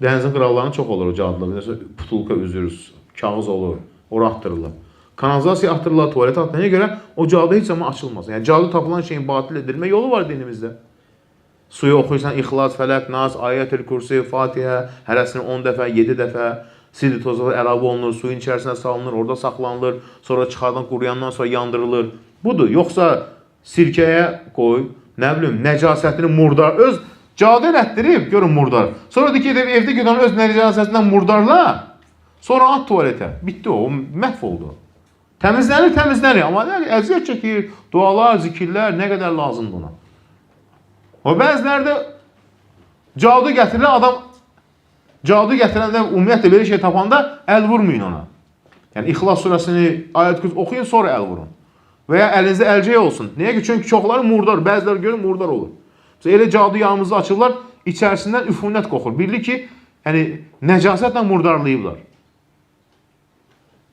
Dənizin krallarının çox olur o cadılar. Putulka üzür, kağız olur, ora atdırırlar. Kanalizasiya atdırırlar, tuvalet atdırırlar. Nəyə görə? O cadı heç zaman açılmasın. Yəni cadı tapılan şeyin batil edilmə yolu var dinimizdə. Suyu oxuyursan, İxlas, Fələq, Nas, Ayətül Kürsi, Fatihə, hərəsini 10 dəfə, 7 dəfə, sidr tozları əlavə olunur, suyun içərisinə salınır, orada saxlanılır, sonra çıxardan, quruyandan sonra yandırılır. Budur. Yoxsa sirkəyə qoy, nə bilim, nəcasətini murdar, öz cadı elətdirib, görün murdar. Sonra deyir ki, evdə gedən öz nəcasətindən murdarla, sonra at tuvaletə. Bitdi o məhv oldu. Təmizlənir, təmizlənir. Amma əziyyət çəkir, dualar, zikirlər, nə qədər lazımdır ona. O bəzilərdə cadu gətirirlər, adam cadu gətirəndə ümumiyyətlə belə şey tapanda əl vurmayın ona. Yəni İxlas surəsini, Ayət-i Kürsi oxuyun, sonra əl vurun. Və ya əlinizdə əlcək olsun. Niyə ki? Çünki çoxları murdar, bəziləri görün murdar olur. Elə cadu yanımızda açırlar, içərisindən üfunət qoxur. Bilir ki, yəni nəcasətlə murdarlayıblar.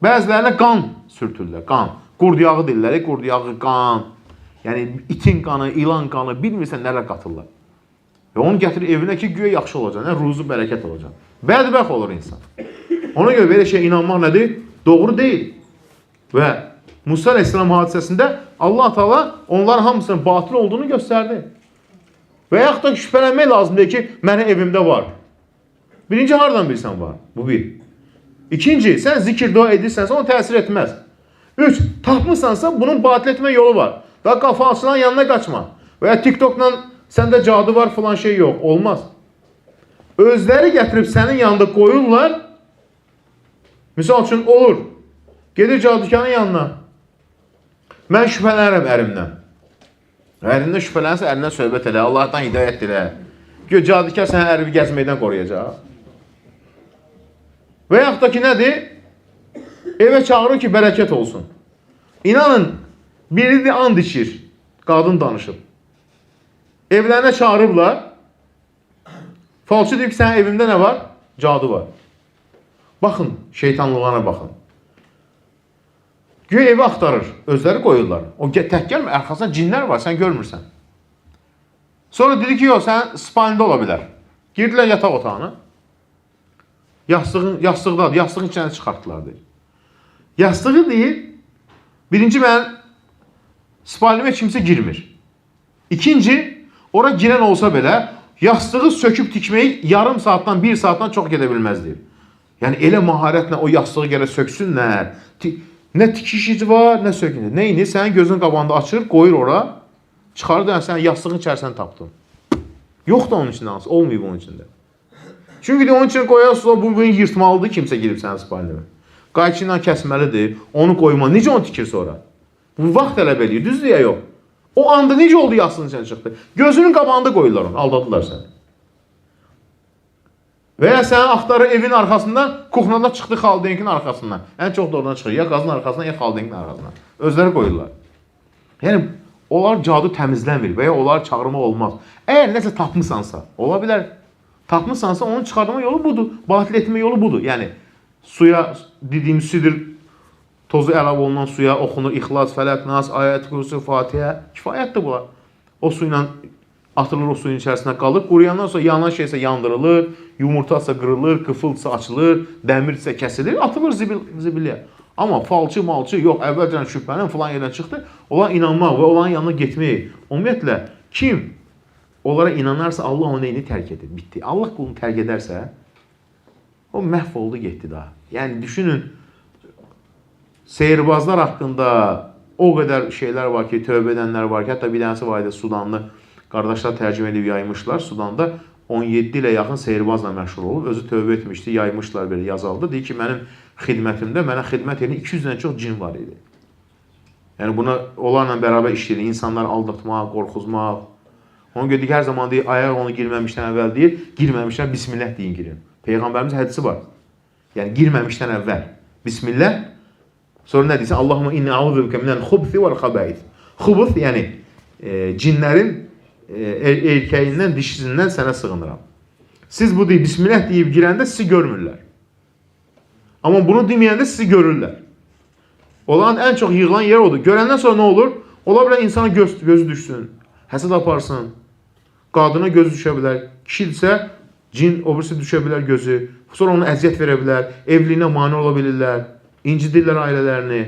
Bəzilərinə qan sürtürlər, qan. Qurd yağı deyirlər, qurd yağı, qan. Yəni itin qanı, ilan qanı, bilmirsən nələr qatırlar. Və onu gətirir evinə ki, güya yaxşı olacaq, ruzu bərəkət olacaq. Bədbəxt olur insan. Ona görə belə şey inanmaq nədir? Doğru deyil. Və Musa Aleyhisselam hadisəsində Allah Teala onların hamısının batıl olduğunu göstərdi. Və yaxud da şübhələnmək lazımdır ki, mənim evimdə var. Birinci, hardan bilsən var? Bu bir. İkinci, sən zikir dua edirsənsə, ona təsir etməz. Üç, tapmışsansa, bunun batıl etmə yolu var. Daha qafa açılan yanına qaçma. Və ya TikTokla səndə cadu var, filan şey yox. Olmaz. Özləri gətirib sənin yanında qoyurlar. Misal üçün, olur. Gedir cadukanın yanına. Mən şübhələnirəm ərimdən. Ərindən şübhələnirsə, ərindən söhbət elə. Allahdan hidayət dilə. Gör, cadukar sənə ərivi gəzməkdən qoruyacaq. Və yaxud da ki, nədir? Evə çağırır ki, bərəkət olsun. İnanın, biri de and içir. Qadın danışıb. Evlərinə çağırıblar. Falçı deyib ki, sənin evimdə nə var? Cadu var. Baxın, şeytanlığına baxın. Güya evi axtarır. Özləri qoyurlar. O tək gəlmə, arxasında cinlər var, sən görmürsən. Sonra dedi ki, yox, sən spalində ola bilər. Girdilər yataq otağına. Yastıqdadır. Yastığın içine çıxartdılar deyir. Yastığı deyir, birinci mən spalinimə kimsə girmir. İkinci, ora girən olsa belə, yastığı söküb tikməyi yarım saatdan, 1 saatdan çox gedə bilməz deyir. Yəni elə maharətlə o yastığı gələ söksünlər. Nə tikiş var, nə sökünür. Neyini? Sənin gözünün qabağında açır, qoyur ora, çıxarır, yəni sən yastığın içərisini tapdın. Yox da onun içində hansı, olmayıb onun içində. Çünki onun için qoyarsın, bunu yırtmalıdır kimsə girib sənin spalinimə. Qayçı ilə kəsməlidir, onu qoyma. Necə onu tikir sonra? Bu vaxt tələb edir, düzdür ya yox. O anda necə oldu yastığın içine çıxdı? Gözünün qabağında qoyurlar onu, aldadılar səni. Və ya səni axtarır evin arxasından, kuxnada çıxdı xaldenkinin arxasından. Ən çox da oradan çıxır, ya qazın arxasından, ya xaldenkinin arxasından. Özləri qoyurlar. Yəni, onlar cadu təmizləmir və ya onları çağırmaq olmaz. Əgər nəsə tapmışsansa, ola bilər. Tapmışsansa, onun çıxartma yolu budur. Batil etmə yolu budur. Yəni, suya, dediyimiz sidr tozu əlavə olunan suya oxunur. İxlas, Fələq, Nas, Ayət-i Kürsi, Fatihə. Kifayətdir bunlar. O suyla atılır, o suyun içərisində qalır. Quruyandan sonra yanan şeysə yandırılır, yumurtasa qırılır, qıfılsa açılır, dəmirsə kəsilir, atılır zibiliyə. Amma falçı, malçı, yox, əvvəlcən şübhənin filan yerdən çıxdı. Onlara inanmaq və onların yanına getmək. Ümumiyyətlə, kim onlara inanarsa Allah onu neyini tərk edir, bitdi. Allah qulunu tərk edərsə, o məhv oldu, getdi daha. Yəni, düşünün, seyirbazlar haqqında o qədər şeylər var ki, tövbə edənlər var ki, hətta bir dənəsi var idi, Sudanlı qardaşlar tərcümə edib yaymışlar. Sudanda 17 ilə yaxın seyirbazla məşğul olub, özü tövbə etmişdi, yaymışlar belə yazaldı. Deyir ki, mənim xidmətimdə, mənə xidmət edən 200-dən çox cin var idi. Yəni buna onlarla bərabər işləyir. İnsanları aldatmaq, qorxuzmaq. Ona görə hər zaman deyir, ayaq onu girməmişdən əvvəl deyir, girməmişdən bismillah deyin girin. Peyğəmbərimiz hədisi var. Yəni girməmişdən əvvəl bismillah. Sonra nə deyirsən? Allahumma inni a'udhu minel xubthi vel xabaith. Xubth yəni cinlərin erkəyindən, dişisindən sənə sığınıram. Siz bu deyib bismillah deyib girəndə sizi görmürlər. Amma bunu deməyəndə sizi görürlər. Onların ən çox yığılan yer odur. Görəndən sonra nə olur? Ola bilər insana gözü düşsün, həsəd aparsın, qadına gözü düşə bilər, kişidirsə cin obirisi düşə bilər gözü, sonra ona əziyyət verə bilər, evliyinə mane ola bilirlər, incidirlər ailələrini.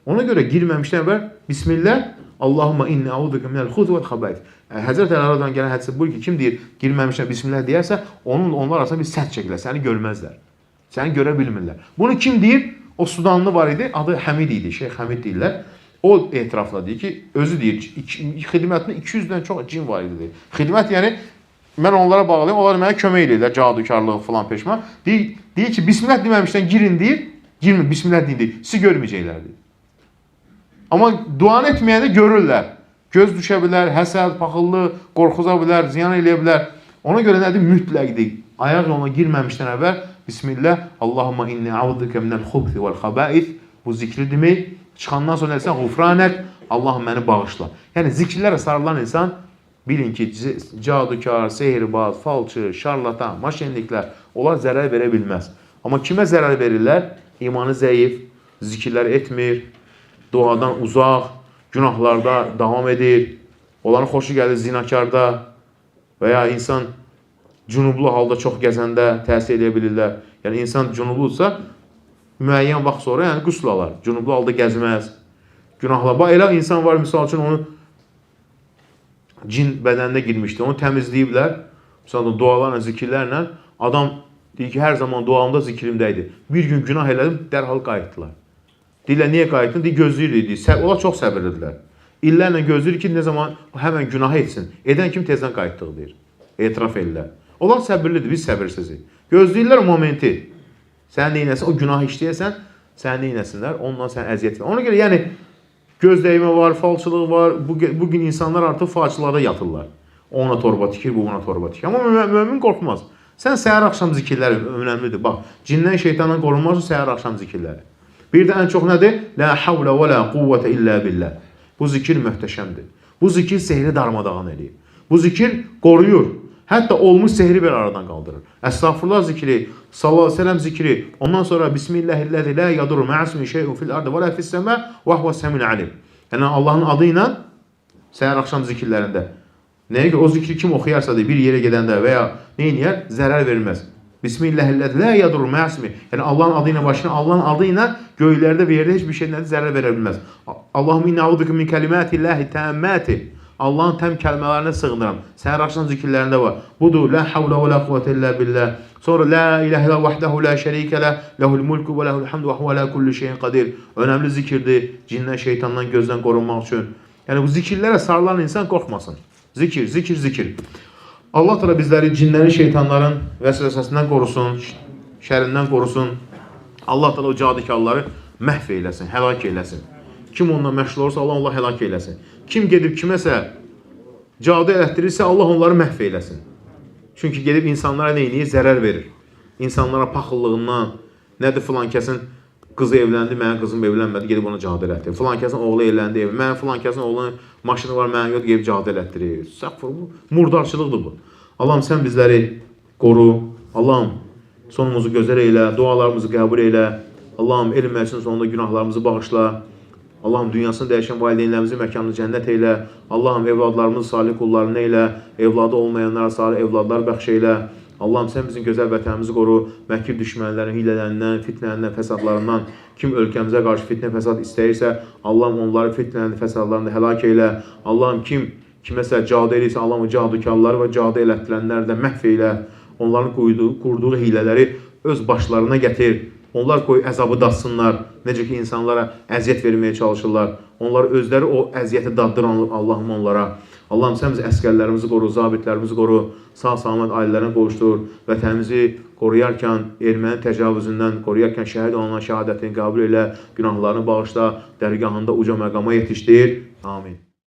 Ona görə girməmişdən əvvəl bismillah, Allahumma inni a'udhu minel xubthi vel xabaith. Həzrət Əlidən gələn hədisi bu ki, kim deyir, girməmişdən bismillah deyərsə, onlar arasında bir səth çəkilər, səni görməzlər, səni görə bilmirlər. Bunu kim deyir? O Sudanlı var idi, adı Həmid idi, Şeyx Həmid deyirlər. O etirafla deyir ki, özü deyir, xidmətində 200-dən çox cin var idi deyir. Xidmət yəni, mən onlara bağlayayım, onlar mənə kömək edirlər, cadukarlıq falan peşman. Deyir ki, bismillah deməmişdən girin deyir, girmir, bismillah deyin deyir, sizi görməyəcəklər deyir. Amma duanı etməyəndə görürlər. Göz düşə bilər, həsəd, paxıllı, qorxuza bilər, ziyan eləyə bilər. Ona görə nədir? Mütləqdir. Ayaq yoluna girməmişdən əvvəl bismillah, Allahumma inni a'udhuka minel xubthi vel xabaith. Bu zikri demək. Çıxandan sonra desən,ğufranək, Allahım məni bağışla. Yəni zikirlərə sarılan insan bilin ki, cadukar, sehirbaz, falçı, şarlatan, maşenliklər, onlar zərər verə bilməz. Amma kimə zərər verirlər? İmanı zəif, zikirlər etmir, duadan uzaq, günahlarda davam edir, onların xoşu gəlir zinakarda və ya insan cünublu halda çox gəzəndə təsir edə bilirlər. Yəni insan cünubludsa, müəyyən vaxt sonra yəni qüsl alar. Cünublu halda gəzməz, günahlar. Elə insan var, misal üçün onu cin bədəninə girmişdi, onu təmizləyiblər. Misal dualarla, zikirlərlə. Adam deyir ki, hər zaman duamda zikrimdəydi. Bir gün günah elədim, dərhal qayıtdılar. Deyirlər, niyə qayıtdın? Deyir, gözləyirdi. Onlar çox səbirlidirlər. İllərlə gözləyir ki, nə zaman həmən günah etsin. Edən kim tezdən qayıtdıq deyir. Etiraf edirlər. Onlar səbirlidir, biz səbirsizik. Gözləyirlər o momenti. Sən neynəsin, o günah işləyəsən, sən neynəsinlər, ondan sən əziyyət ver. Ona görə, yəni, gözdəymə var, falçılıq var. Bugün insanlar artıq façılarda yatırlar. Ona torba tikir, bu buna torba tikir. Amma mömin qorxmaz. Sən səhər-axşam zikirləri önəmlidir. Bax, cindən, şeytandan qorunmaq üçün səhər-axşam zikirləri. Bir də ən çox nədir? La havlə və la quvvətə illə billah. Bu zikir möhtəşəmdir. Bu zikir sehri darmadağın edir. Bu zikir qoruyur. Hətta olmuş sehri bir aradan qaldırır. Əstağfurullah zikri, sallallahu aleyhi ve sellem zikri, ondan sonra Bismillahirrahmanirrahim, la yadurru ma'asmi şey'un fil ardı və la fis səmə və huves semil alim. Yəni Allahın adı ilə səhər-axşam zikirlərində. Nəyə ki, o zikri kim oxuyarsa da bir yerə gedəndə və ya neyniyər, zərər verməz. Bismillahirrahmanirrahim, la yadurru ma'asmi. Yəni Allahın adı ilə başlayın, Allahın adı ilə göylərdə və yerdə heç bir şey zərər verə bilməz. Allahumma inna a'udhuka min kalimatillahi tammati. Allahın təm kəlmələrinə sığınıram. Səhər-axşam zikirlərində var. Budur, la havlə və la quvvətə illə billah. Sonra la ilahe illallah vahdehu la şərikə ləh, lehul mulku və lehul hamdu və huve ala kulli şeyin qadir. Önəmli zikirdir, cindən, şeytandan, gözdən qorunmaq üçün. Yəni bu zikirlərə sarılan insan qorxmasın. Zikir, zikir, zikir. Allah təala bizləri cinlərin, şeytanların vəsvəsəsindən qorusun, şərindən qorusun. Allah təala o cadukarları məhv eyləsin, həlak eyləsin. Kim onunla məşğul olursa, Allah onları həlak eyləsin. Kim gedib kiməsə cadu elətdirirsə, Allah onları məhv eyləsin. Çünki gedib insanlara neyini zərər verir. İnsanlara paxıllığından, nədir filan kəsin qızı evləndi, mənim qızım evlənmədi, gedib ona cadu elətdirir. Filan kəsin oğlu evləndi, mənim filan kəsin oğlunun maşını var, mənim yox, gedib cadu elətdirir. Murdarçılıqdır bu. Allahım sən bizləri qoru. Allahım sonumuzu gözəl eylə, dualarımızı qəbul eylə. Allahım elm məclisin sonunda günahlarımızı bağışla. Allahım dünyasını dəyişən valideynlərimizin məkanını cənnət eylə. Allahım evladlarımızı salih qullarını eylə. Evladı olmayanlara salih evladlar bəxş eylə. Allahım sən bizim gözəl vətənimizi qoru. Məkir düşmənlərin hilələrindən, fitnələrindən, fəsadlarından. Kim ölkəmizə qarşı fitnə fəsad istəyirsə, Allahım onları fitnələrini, fəsadlarını həlak eylə. Allahım kiməsə cadu eləyirsə, Allahım o cadukarları və cadu elətdirənləri də məhv eylə. Onların qurduğu hilələri öz başlarına gətir. Onlar qoy əzabı datsınlar. Necə ki, insanlara əziyyət verməyə çalışırlar. Onlar özləri o əziyyəti daddıran Allahım onlara. Allah'ım sən bizi əskərlərimizi qoru, zabitlərimizi qoru, sağ-salamat ailələrine qovuşdur, vətənimizi qoruyarkən, erməni təcavüzündən qoruyarkən şəhid olanların şəhadətini qəbul elə, günahlarını bağışla, dərgahında uca məqama yetişdir. Amin.